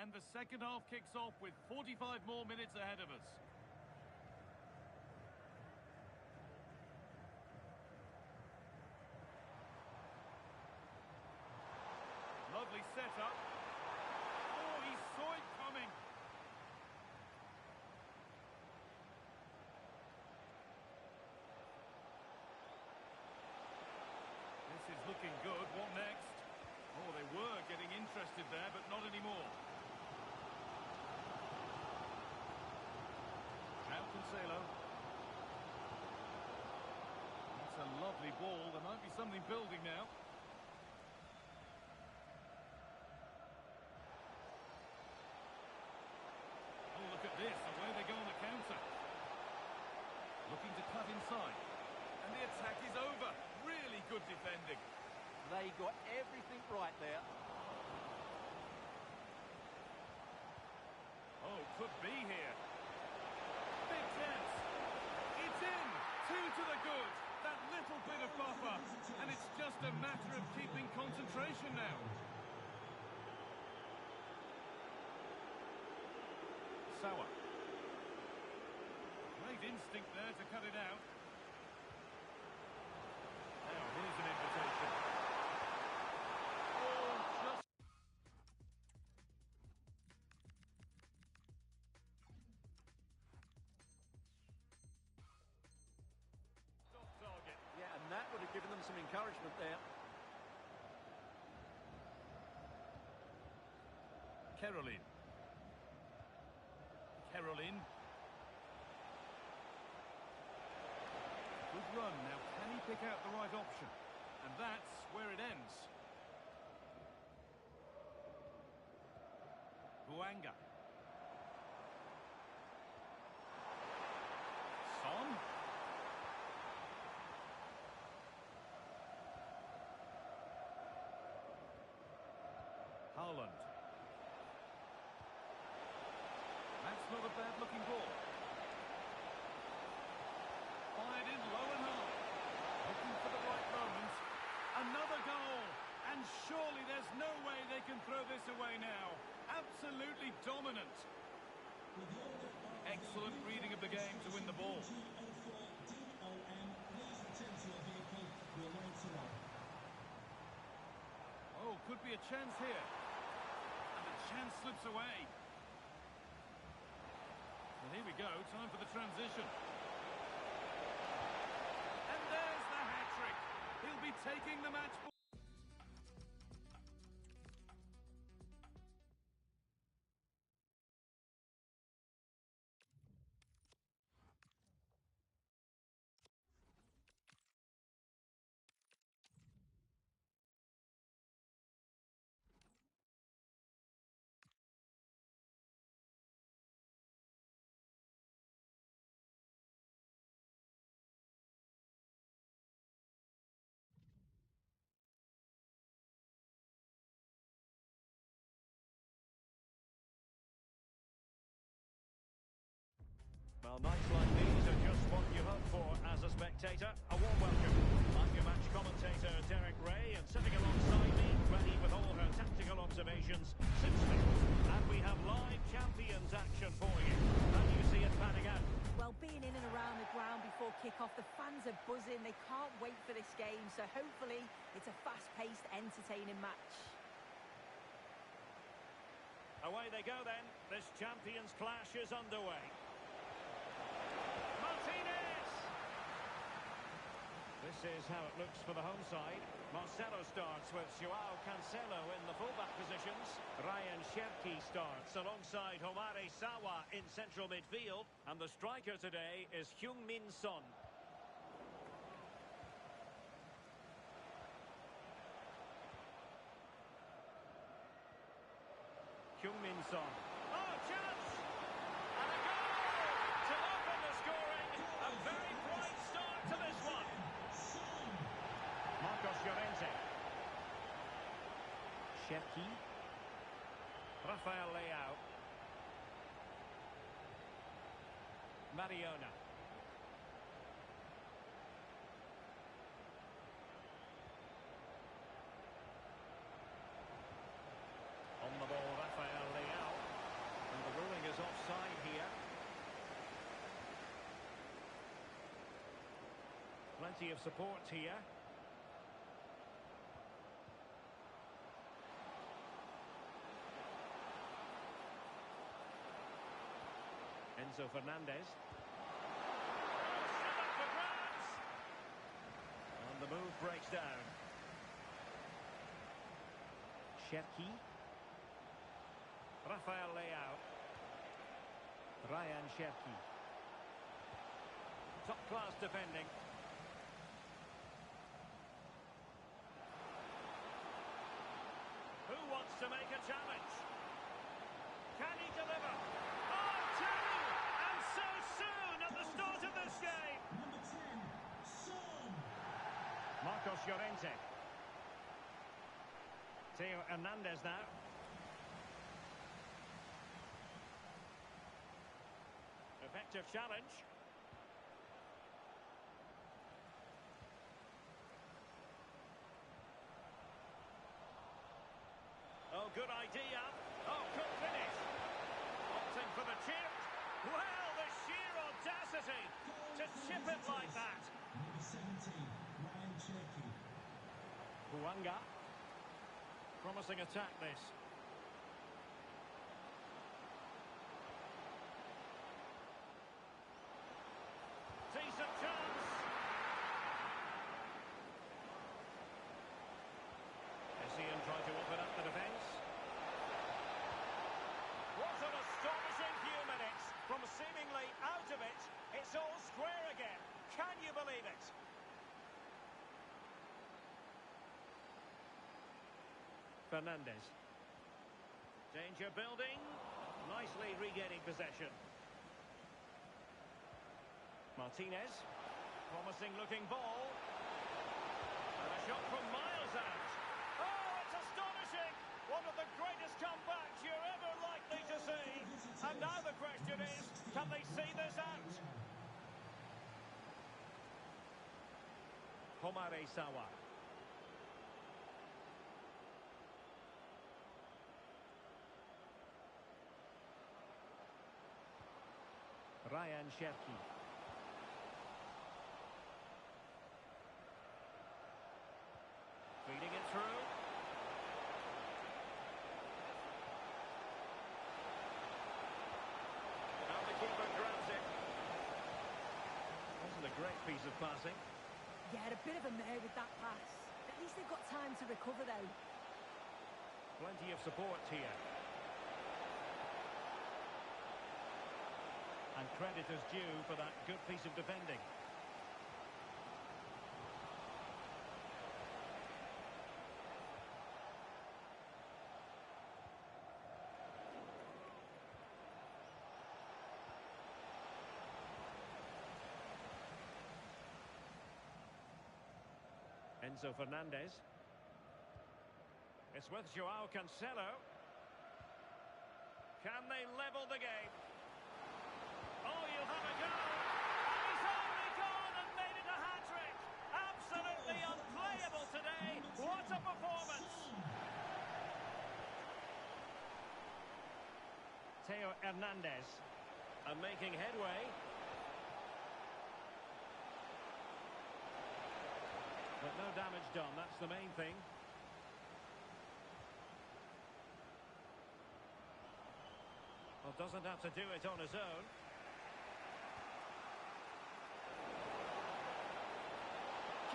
And the second half kicks off with 45 more minutes ahead of us. Lovely setup. Oh, he saw it coming. This is looking good. What next? Oh, they were getting interested there, but not anymore. Now Cancelo. That's a lovely ball. There might be something building now. Look at this, away they go on the counter. Looking to cut inside. And the attack is over. Really good defending. They got everything right there. Oh, could be here. Big chance. It's in. 2 to the good. That little bit of buffer. And it's just a matter of keeping concentration now. Sauer. Great instinct there to cut it out. Now, here's an invitation. Oh, just... Stop target. Yeah, and that would have given them some encouragement there. Caroline. Caroline. Good run. Now, can he pick out the right option? And that's where it ends. Buanga. Son. Haaland. That's not a bad-looking ball. Fired in low and high. Looking for the right moment. Another goal. And surely there's no way they can throw this away now. Absolutely dominant. Excellent reading of the game to win the ball. Oh, could be a chance here. And the chance slips away. Well, here we go, time for the transition. And there's the hat-trick. He'll be taking the match ball. spectator, a warm welcome. I'm your match commentator, Derek Ray, and sitting alongside me, ready with all her tactical observations, Sim Smith. And we have live Champions action for you. How do you see it panning out? Well, being in and around the ground before kick-off, the fans are buzzing. They can't wait for this game, so hopefully it's a fast-paced, entertaining match. Away they go then. This Champions clash is underway. Martinez! This is how it looks for the home side. Marcelo starts with Joao Cancelo in the fullback positions. Ryan Cherki starts alongside Homare Sawa in central midfield. And the striker today is Heung-min Son. Heung-min Son. Oh, chance! And a goal to open the scoring. A very bright start to this one. Marcos Llorente. Cherki. Rafael Leao. Mariona. On the ball, Rafael Leao. And the ruling is offside here. Plenty of support here. Enzo Fernandez. Set up for grabs! And the move breaks down. Cherki. Rafael Leao. Ryan Cherki. Top-class defending. Who wants to make a challenge? Can he deliver? Oh, two! And so soon at the start of this game! Number 10, Son. Marcos Llorente. Theo Hernandez now. Effective challenge. Oh, good idea. Oh, good finish. Opting for the chip. Well, the sheer audacity to chip it like that. Number 17, Ryan Cherki. Huanga. Promising attack this. Decent chance. Essien tried to open up the defence. What an astonishing few minutes. From seemingly out of it, it's all square again. Can you believe it? Fernandez. Danger building. Nicely regaining possession. Martinez. Promising looking ball. And a shot from miles out. Oh, it's astonishing! One of the greatest comebacks you're ever likely to see. And now the question is, can they see this out? Homare Sawa. Ryan Cherki. Feeding it through. Now the keeper grabs it. Wasn't a great piece of passing. Yeah, a bit of a mare with that pass. At least they've got time to recover, though. Plenty of support here. And credit is due for that good piece of defending. Enzo Fernandez. It's with Joao Cancelo. Can they level the game? Oh, you'll have a go. And he's only gone and made it a Theo Hernandez. And making headway. But no damage done, that's the main thing. Well, doesn't have to do it on his own.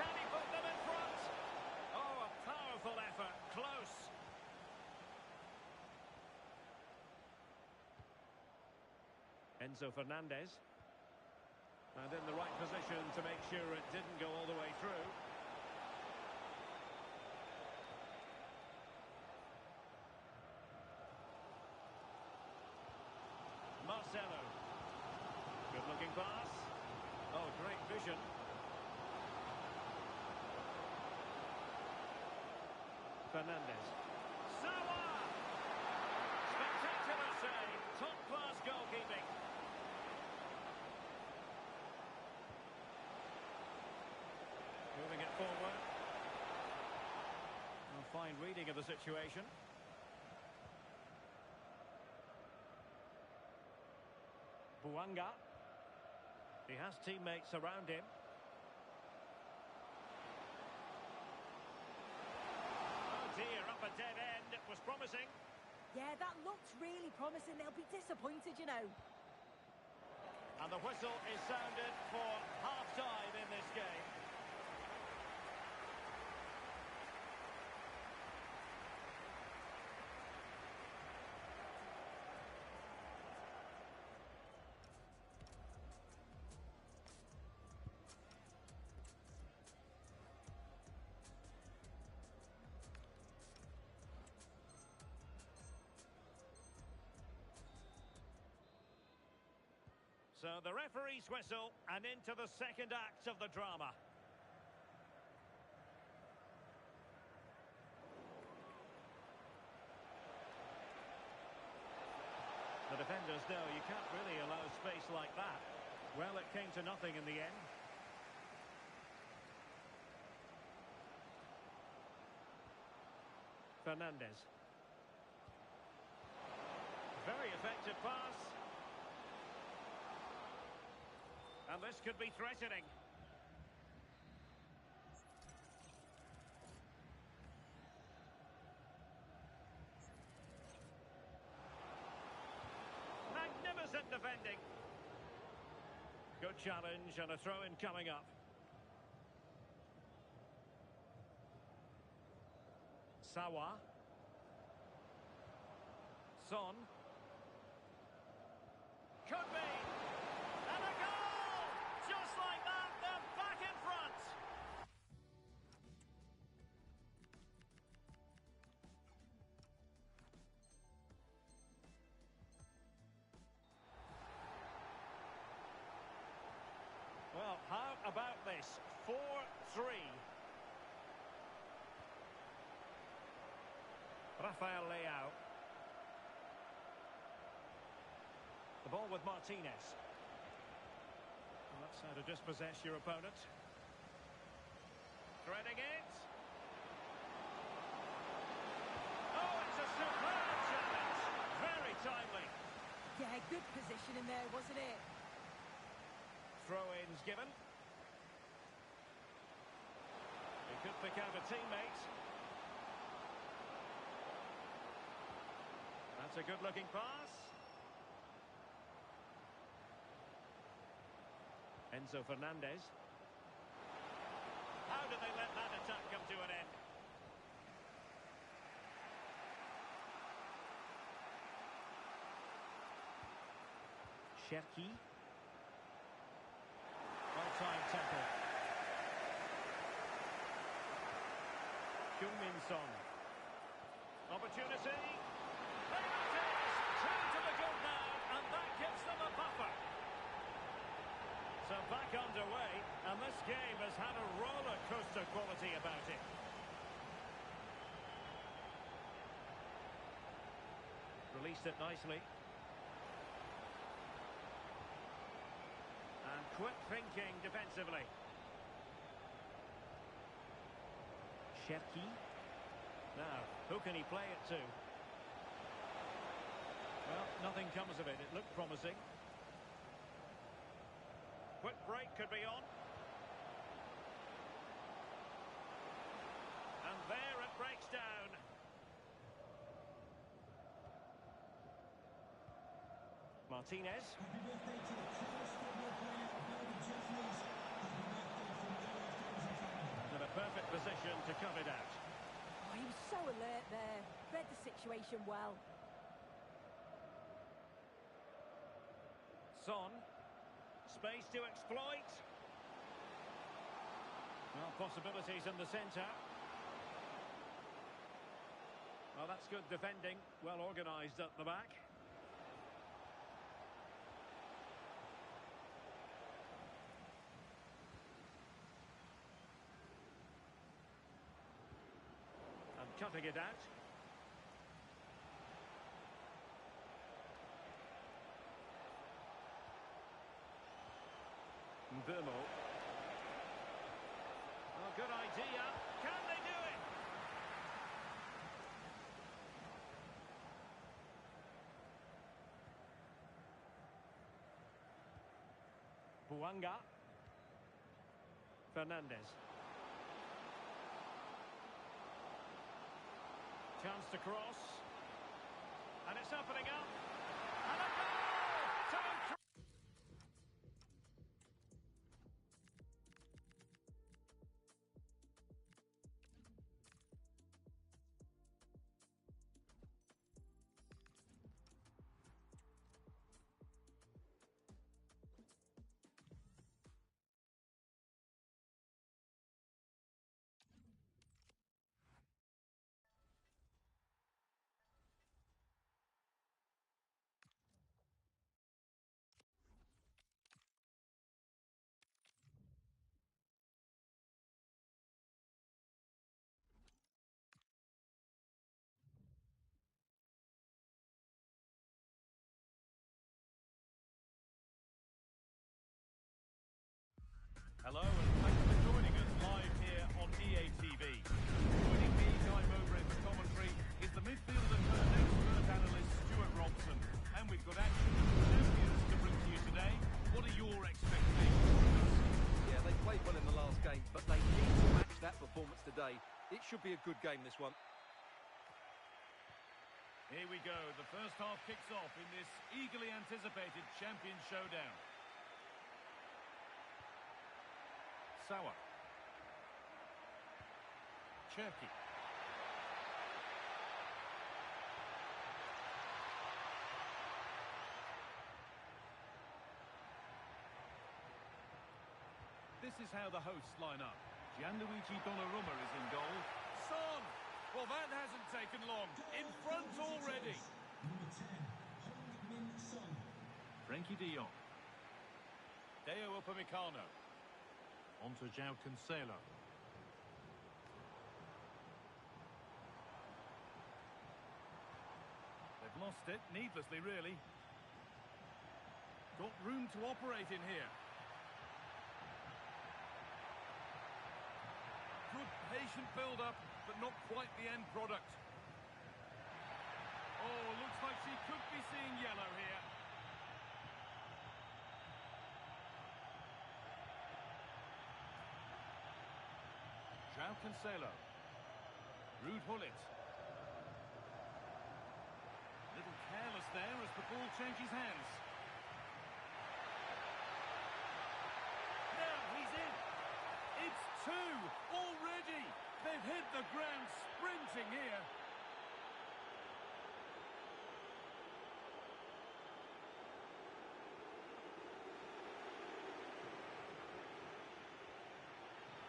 Can he put them in front? Oh, a powerful effort. Close. Enzo Fernandez. And in the right position to make sure it didn't go all the way through. Marcelo. Good-looking pass. Oh, great vision. Fernandez. Sawa! Spectacular save. Top-class goalkeeping. Moving it forward. A fine reading of the situation. Buanga. He has teammates around him. Oh dear, up a dead end. It was promising. Yeah, that looked really promising. They'll be disappointed, you know. And the whistle is sounded for half-time in this game. So the referee's whistle, and into the second act of the drama. The defenders know you can't really allow space like that. Well, it came to nothing in the end. Fernandez. Very effective pass. And this could be threatening. Magnificent defending. Good challenge and a throw-in coming up. Sawa. Son. Could be. And a goal! Just like that, they're back in front. Well, how about this? 4-3. Rafael Leao. The ball with Martinez. Well, that's how to dispossess your opponent. Threading it. Oh, it's a superb challenge. Very timely. Yeah, good position in there, wasn't it? Throw-ins given. He could pick out a teammate. That's a good-looking pass. Enzo Fernandez. How did they let that attack come to an end? Cherki. Well-timed tackle. Heung-min Son. Opportunity. There it is! Two to the good now, and that gives them a buffer. So back underway, and this game has had a roller coaster quality about it. Released it nicely. And quick thinking defensively. Cherki. Now, who can he play it to? Well, nothing comes of it. It looked promising. Quick break could be on. And there it breaks down. Martinez. Happy birthday to the tallest football player, Belgian Japanese. Happy birthday from all our friends and family. In a perfect position to cut it out. Oh, he was so alert there. Read the situation well. Son. Space to exploit. Well, possibilities in the centre. Well, that's good defending. Well organised at the back. And cutting it out. Mbemo. Oh, good idea. Can they do it? Buanga. Fernandez. Chance to cross. And it's opening up. And a goal! To Hello and thanks for joining us live here on EA TV. Joining me time over in the commentary is the midfielder turned expert analyst Stuart Robson. And we've got action from the champions to bring to you today. What are your expectations? Yeah, they played well in the last game, but they need to match that performance today. It should be a good game, this one. Here we go. The first half kicks off in this eagerly anticipated champion showdown. Sauer. Cherki. This is how the hosts line up. Gianluigi Donnarumma is in goal. Son! Well, that hasn't taken long. In front already. Number 10, Hong-Min Son. Frenkie de Jong. Deo Upamecano. On to João Cancelo. They've lost it, needlessly really. Got room to operate in here. Good patient build-up, but not quite the end product. Oh, looks like she could be seeing yellow here. João Cancelo. Ruud Gullit. Little careless there as the ball changes hands. Now he's in. It's two already. They've hit the ground sprinting here.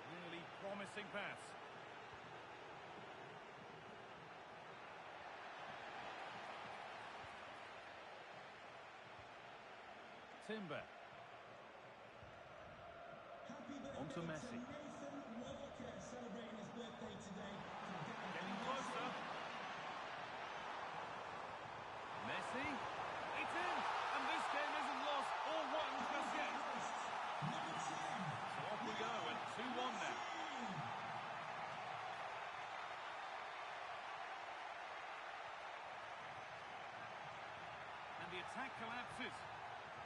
Really promising pass. Timber. Happy birthday On to Messi. Nathan Walker, celebrating his birthday today. Getting closer. Messi. It's in. And this game isn't lost or won just yet. Number 10. So off we go and 2-1 now. attack collapses.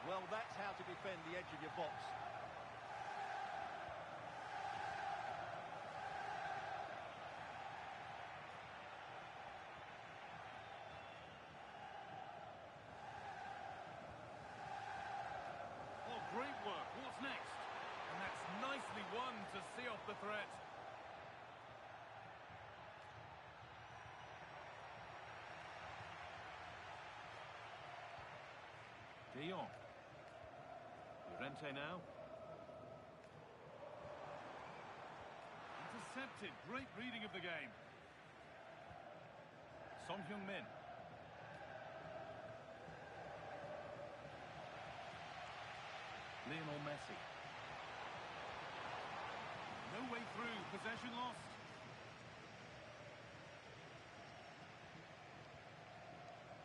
Well, that's how to defend the edge of your box. Oh, great work. What's next? And that's nicely won to see off the threat. De Jong. Llorente now. Intercepted. Great reading of the game. Son Heung-min. Lionel Messi. No way through. Possession lost.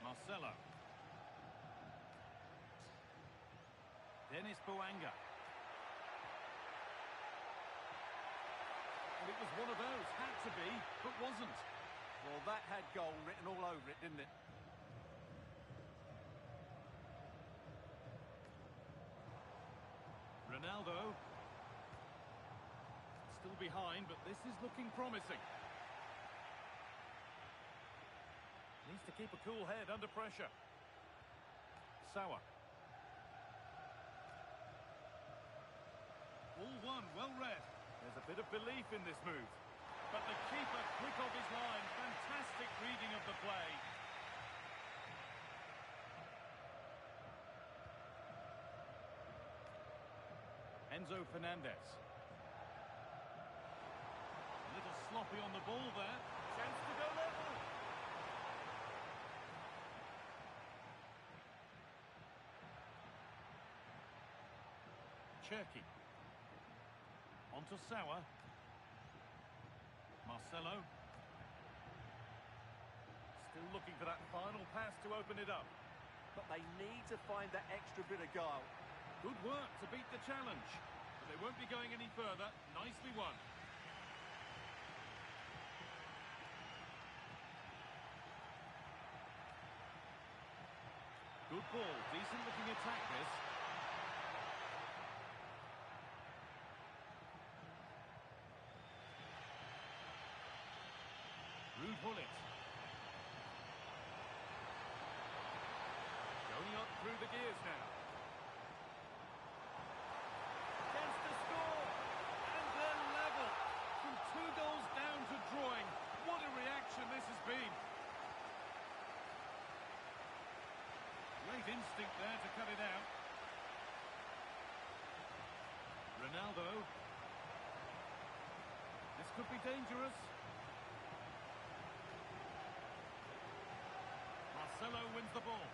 Marcelo. Dennis Boanga. And it was one of those. Had to be, but wasn't. Well, that had goal written all over it, didn't it? Ronaldo. Still behind, but this is looking promising. Needs to keep a cool head under pressure. Sauer. All one, well read. There's a bit of belief in this move. But the keeper quick off his line. Fantastic reading of the play. Enzo Fernandez. A little sloppy on the ball there. Chance to go level. Cherky. Onto Sauer. Marcelo. Still looking for that final pass to open it up. But they need to find that extra bit of guile. Good work to beat the challenge. But they won't be going any further. Nicely won. Good ball. Decent looking attack this. Ruud Gullit. Going up through the gears now. Chance to score. And they're level. From 2 goals down to drawing. What a reaction this has been. Great instinct there to cut it out. Ronaldo. This could be dangerous. Marcelo wins the ball.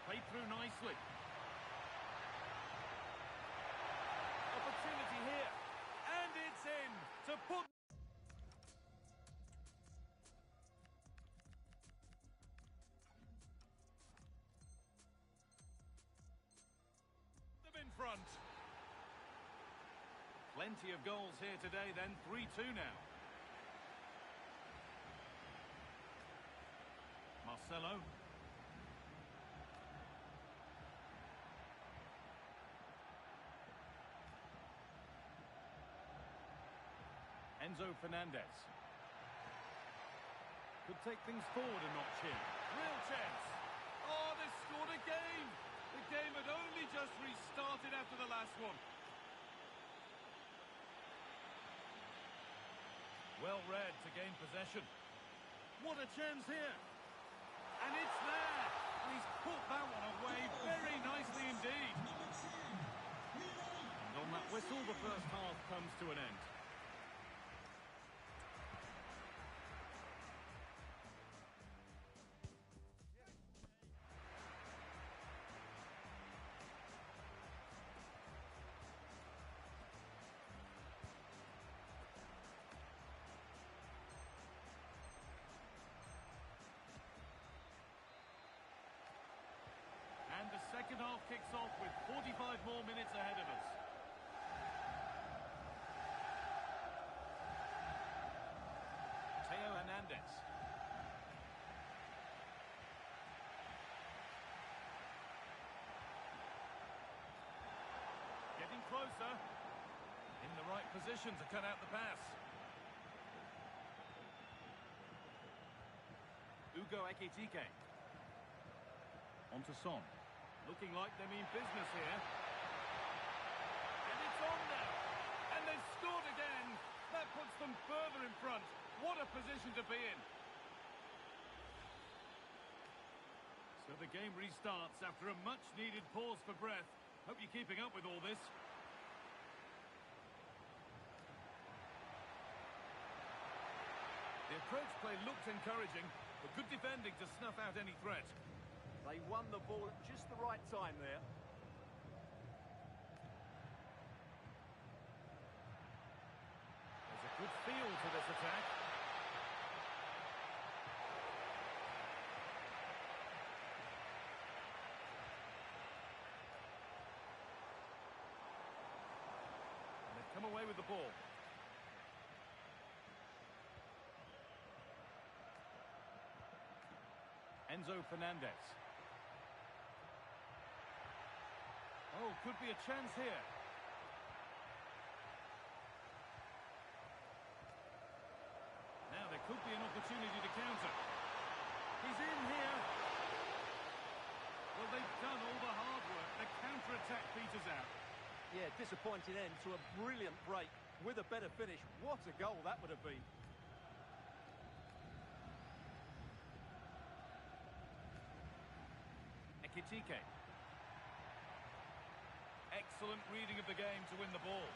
Played through nicely. Opportunity here. And it's in to put them in front. Plenty of goals here today then. 3-2 now. Marcelo. Enzo Fernandez. Could take things forward a notch here. Real chance. Oh, they scored again. The game had only just restarted after the last one. Well read to gain possession. What a chance here. And it's there. And he's put that one away very nicely indeed. And on that whistle, the first half comes to an end. And the second half kicks off with 45 more minutes ahead of us. Theo Hernandez. position to cut out the pass. Ugo Ekitike. On to Son. Looking like they mean business here. And it's on now. And they've scored again. That puts them further in front. What a position to be in. So the game restarts after a much-needed pause for breath. Hope you're keeping up with all this. The approach play looked encouraging, but good defending to snuff out any threat. They won the ball at just the right time there. There's a good feel to this attack. And they've come away with the ball. Enzo Fernandez. Oh, could be a chance here. Now there could be an opportunity to counter. He's in here. Well, they've done all the hard work. The counter-attack peters out. Yeah, disappointing end to a brilliant break. With a better finish, what a goal that would have been. Ekitike. Excellent reading of the game to win the ball.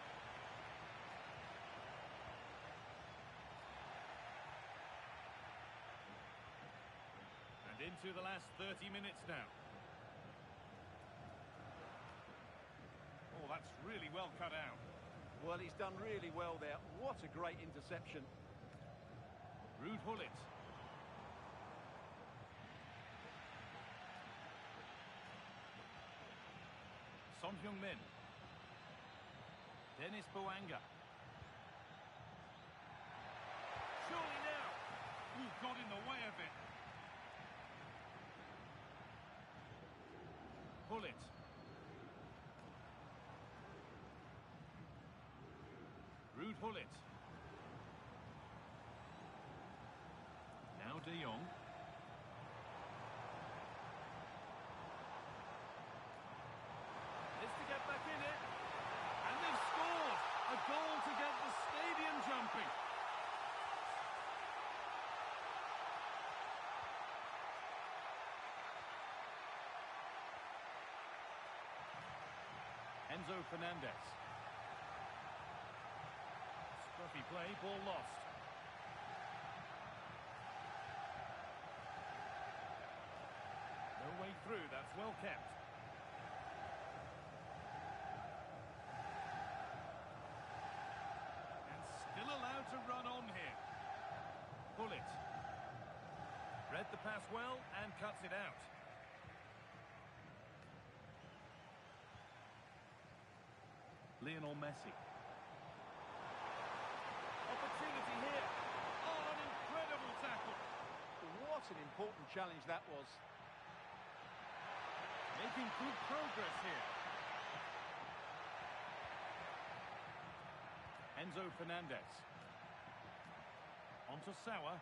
And into the last 30 minutes now. Oh, that's really well cut out. Well, he's done really well there. What a great interception. Ruud Gullit. Son Heung-min. Dennis Boanga. Surely now. Ooh, got in the way of it. Gullit. Ruud Gullit. Now De Jong. To get back in it, and they've scored a goal to get the stadium jumping. Enzo Fernandez. Scruffy play, ball lost. No way through, that's well kept. Still allowed to run on here. Gullit. Read the pass well and cuts it out. Lionel Messi. Opportunity here. Oh, an incredible tackle. What an important challenge that was. Making good progress here. Enzo Fernandez. On to Sauer.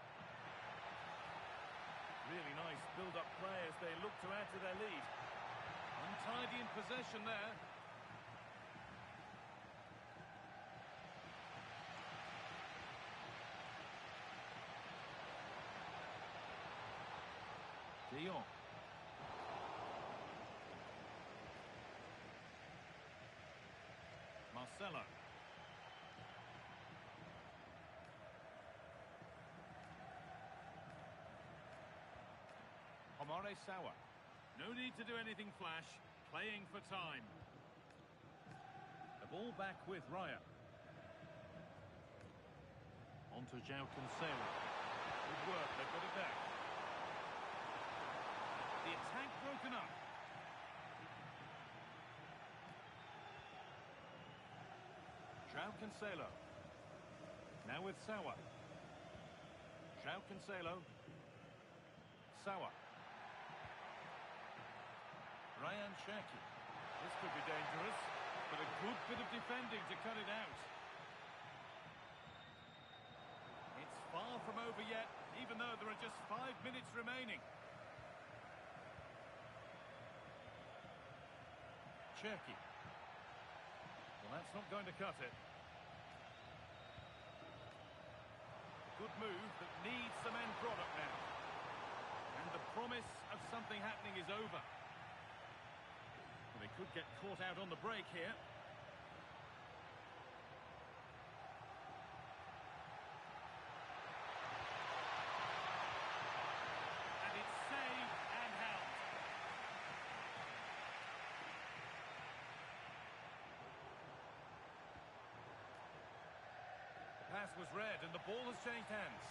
Really nice build-up play as they look to add to their lead. Untidy in possession there. De Jong. Marcelo. Sauer. No need to do anything flash. Playing for time. The ball back with Raya. On to João Cancelo. Good work, they've got it back. The attack broken up. João Cancelo. Now with Sauer. João Cancelo. Sauer. Ryan Cherki. This could be dangerous, but a good bit of defending to cut it out. over yet, even though there are just 5 minutes remaining. Cherky. Well, that's not going to cut it. A good move that needs some end product now. And the promise of something happening is over. Well, they could get caught out on the break here. And it's saved and held. The pass was read and the ball has changed hands.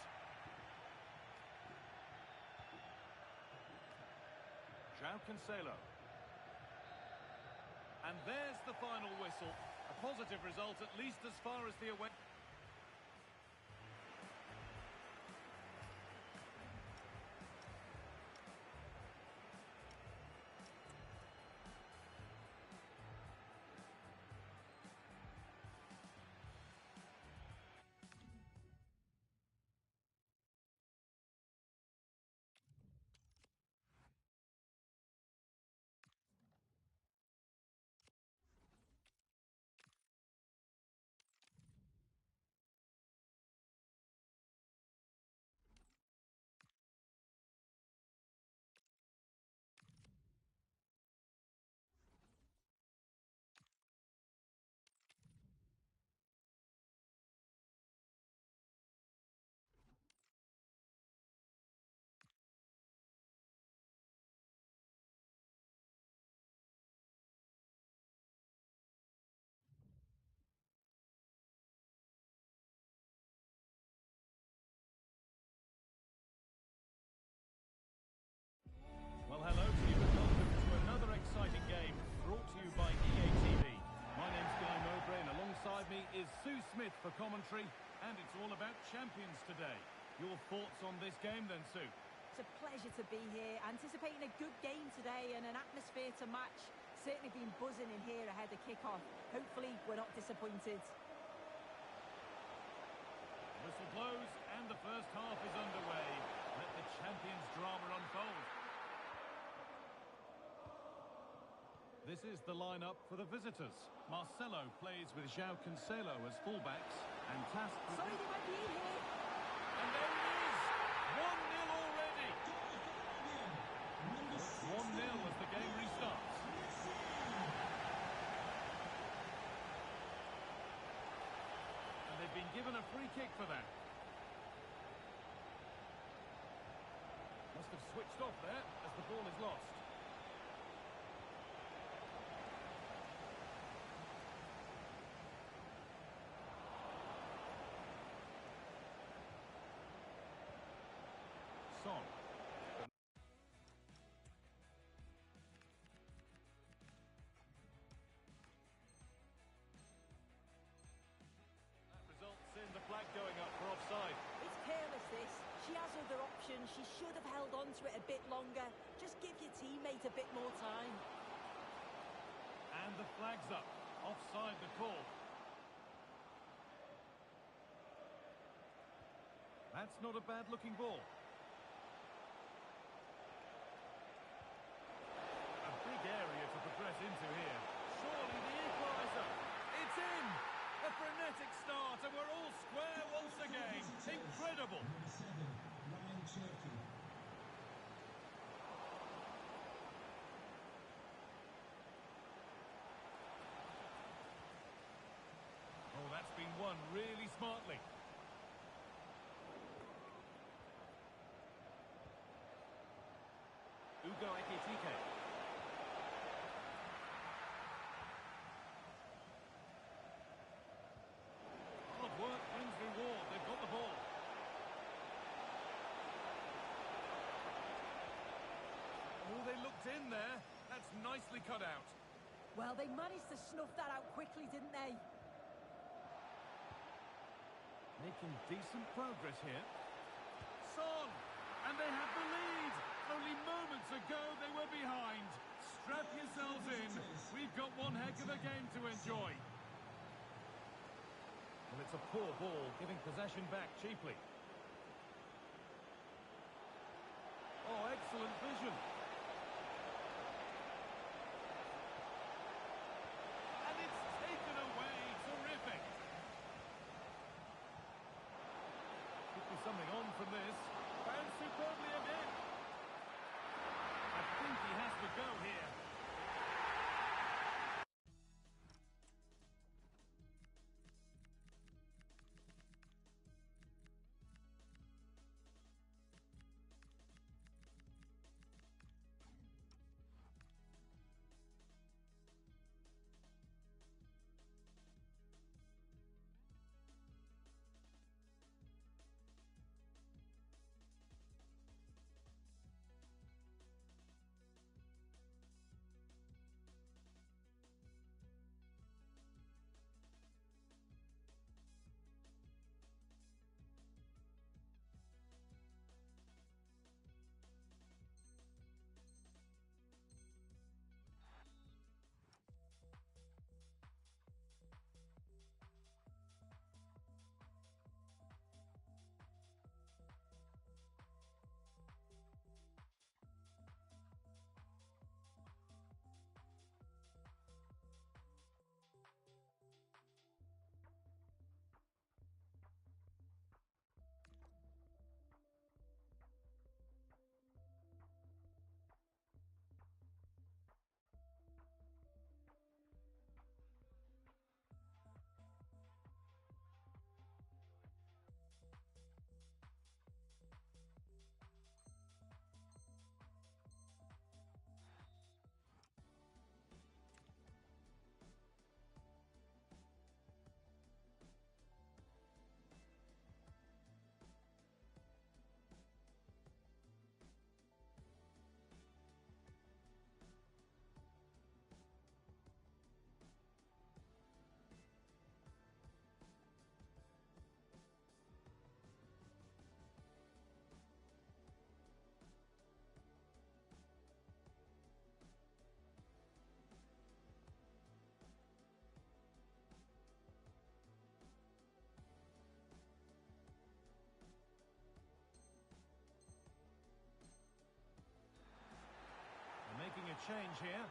João Cancelo. And there's the final whistle. A positive result, at least as far as the away... Well, hello to you and welcome to another exciting game brought to you by EA TV. My name's Guy Mowbray and alongside me is Sue Smith for commentary, and it's all about champions today. Your thoughts on this game then, Sue? It's a pleasure to be here, anticipating a good game today and an atmosphere to match. Certainly been buzzing in here ahead of kick-off. Hopefully we're not disappointed. Whistle blows and the first half is underway. Let the champions drama unfold. This is the lineup for the visitors. Marcelo plays with João Cancelo as fullbacks and tasked with... Sorry, they might be in here. And there it is! 1-0 already! It's 1-0 as the game restarts. And they've been given a free kick for that. Must have switched off there as the ball is lost. Son. That results in the flag going up for offside. It's careless, this. She has other options. She should have held on to it a bit longer. Just give your teammate a bit more time. And the flag's up. Offside the call. That's not a bad-looking ball. A big area to progress into here. Surely the equaliser. It's in! A frenetic start, and we're all square once again. Incredible! Number 7, Ryan Cherky. Oh, that's been won really smartly. Ugo Ekitike. Hard work brings reward. They've got the ball. Oh, they looked in there. That's nicely cut out. Well, they managed to snuff that out quickly, didn't they? Making decent progress here. Son! And they have the lead! Only moments ago they were behind. Strap yourselves in. We've got one heck of a game to enjoy. Well, it's a poor ball, giving possession back cheaply. excellent vision. And it's taken away. Terrific. Could be something on from this. Found superbly again. I think he has to go here. Making a change here.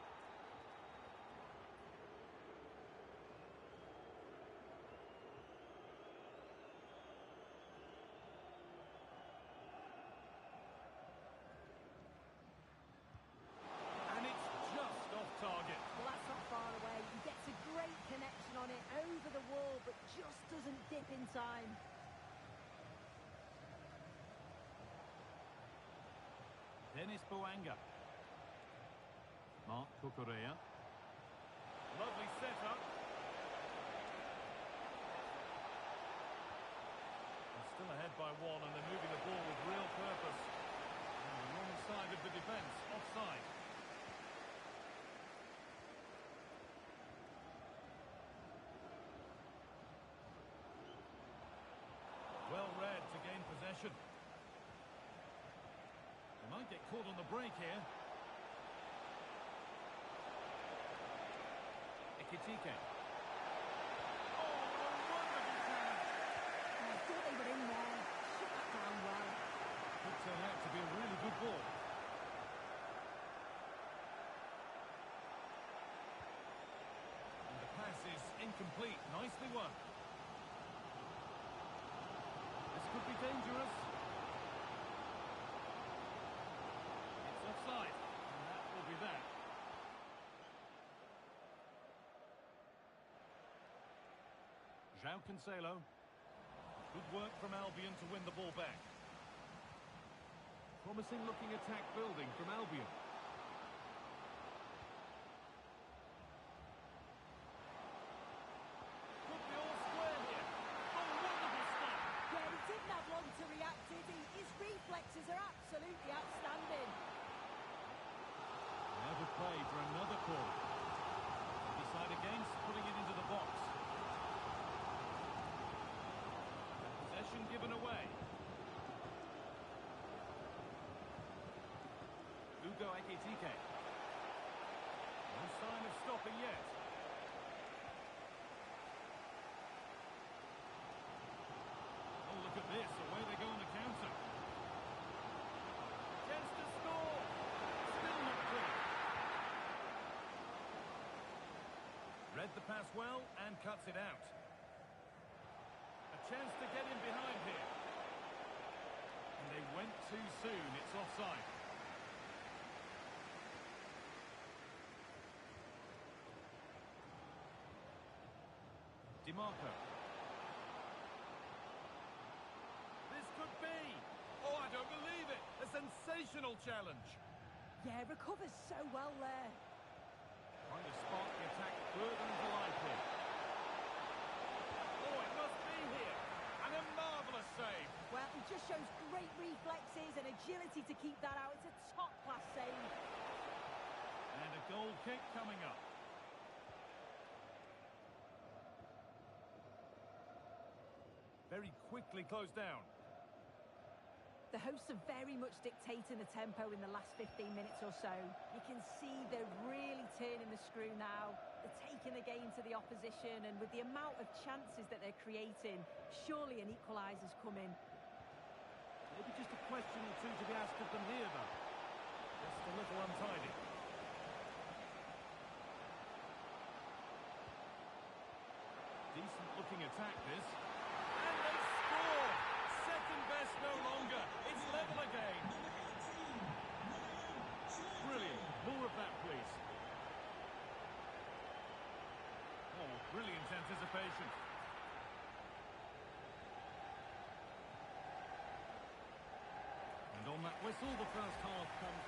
And it's just off target. Well, that's not far away. He gets a great connection on it over the wall, but just doesn't dip in time. Dennis Bouanga. Mark Cucurella. Lovely setup. They're still ahead by one and they're moving the ball with real purpose. On the wrong side of the defence, offside. Well read to gain possession. They might get caught on the break here. Ekitike. Oh, a wonderful chance. I thought they were in there. Shut that down well. Could turn out to be a really good ball. And the pass is incomplete. Nicely won. This could be dangerous. It's offside. And that will be that. João Cancelo. Good work from Albion to win the ball back. Promising looking attack building from Albion. Could be all square here. Oh, wonderful stop. Yeah, he didn't have long to react, did he? His reflexes are absolutely outstanding. Now to play for another corner. They decide against putting it into the box. Possession given away. Ugo Ekitike. No sign of stopping yet. Oh, look at this. Away they go on the counter. Chance to score. pass well and cuts it out. A chance to get in behind here. And they went too soon. It's offside. DiMarco. This could be. Oh, I don't believe it. A sensational challenge. Yeah, recovers so well there. Trying to spark the attack further into life here. Oh, it must be here. And a marvellous save. Well, he just shows great reflexes and agility to keep that out. It's a top-class save. And a goal kick coming up. Very quickly closed down. The hosts are very much dictating the tempo in the last 15 minutes or so. You can see they're really turning the screw now. They're taking the game to the opposition, and with the amount of chances that they're creating, surely an equaliser's coming. Maybe just a question or two to be asked of them here, though. Just a little untidy. Decent-looking attack, this. And they score! Second best no longer. It's level again. Brilliant. More of that, please. Oh, brilliant anticipation. And on that whistle, the first half comes.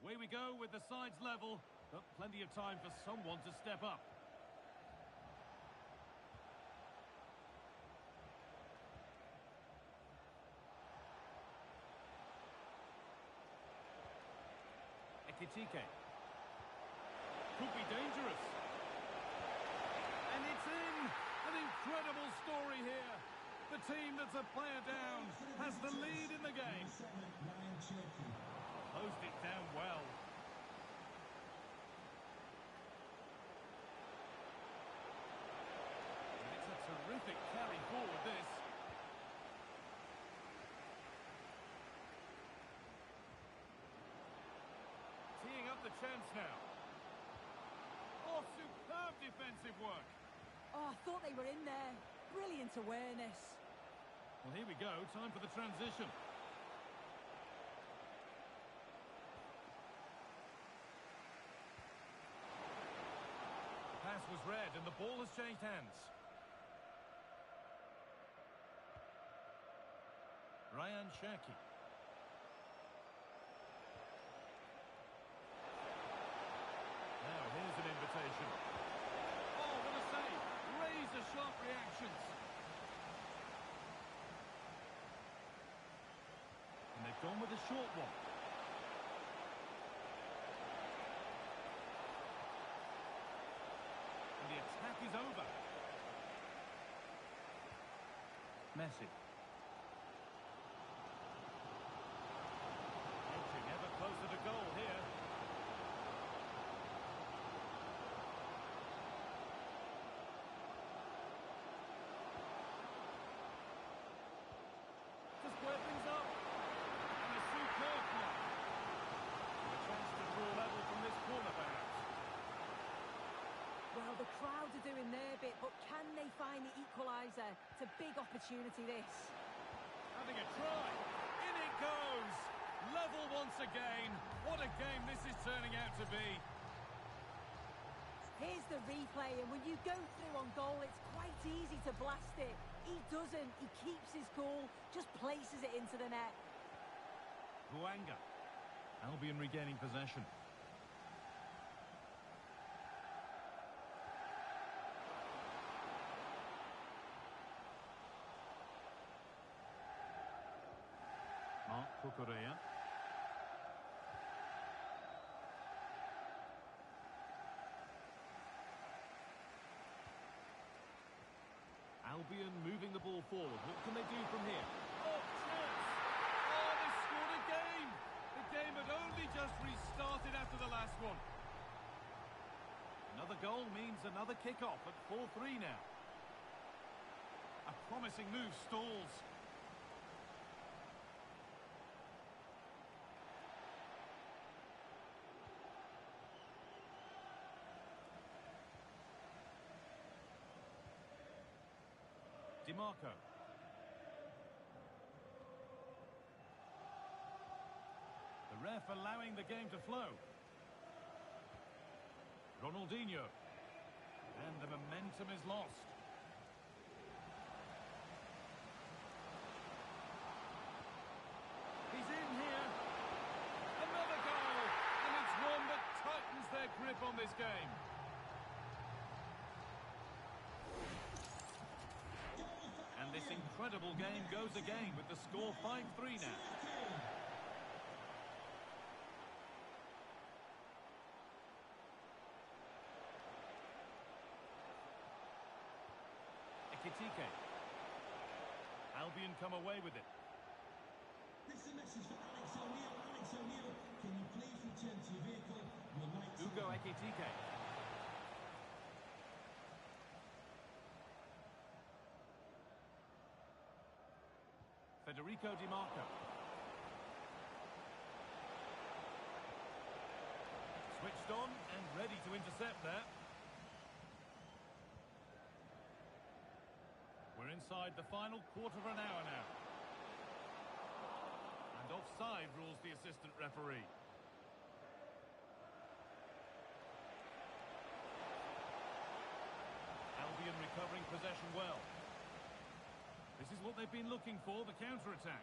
Away we go with the sides level, but plenty of time for someone to step up. Ekitike. Could be dangerous. And it's in! An incredible story here. The team that's a player down has the lead in the game. Closed it down well. And it's a terrific carry forward, this. Teeing up the chance now. Oh, superb defensive work. Oh, I thought they were in there. Brilliant awareness. Well, here we go. Time for the transition. Pass was read and the ball has changed hands. Ryan Cherki. Now here's an invitation. Oh, what a save! Razor-sharp reactions. And they've gone with a short one. The attack is over. Messi. Edging ever closer to goal here. To square things up. And a superb block. A chance to draw level from this corner, perhaps. Well, the crowd are doing their bit, but can they find the equaliser? It's a big opportunity, this. Having a try. In it goes. Level once again. What a game this is turning out to be. Here's the replay, and when you go through on goal, it's quite easy to blast it. He doesn't. He keeps his cool, just places it into the net. Buanga. Albion regaining possession. Mark Cucurella. Albion moving the ball forward. What can they do from here? Oh, chance! Oh, they scored again! The game had only just restarted after the last one. Another goal means another kick-off at 4-3 now. A promising move stalls. DiMarco. The ref allowing the game to flow. Ronaldinho. And the momentum is lost. He's in here. Another goal. And it's one that tightens their grip on this game. And this incredible game goes again with the score 5-3 now. Ekitike. Albion come away with it. This is a message for Alex O'Neill. Alex O'Neill, can you please return to your vehicle? Your lights Ugo Ekitike. Federico DiMarco. Switched on and ready to intercept there. We're inside the final quarter of an hour now. And offside rules the assistant referee. Albion recovering possession well. This is what they've been looking for, the counter-attack.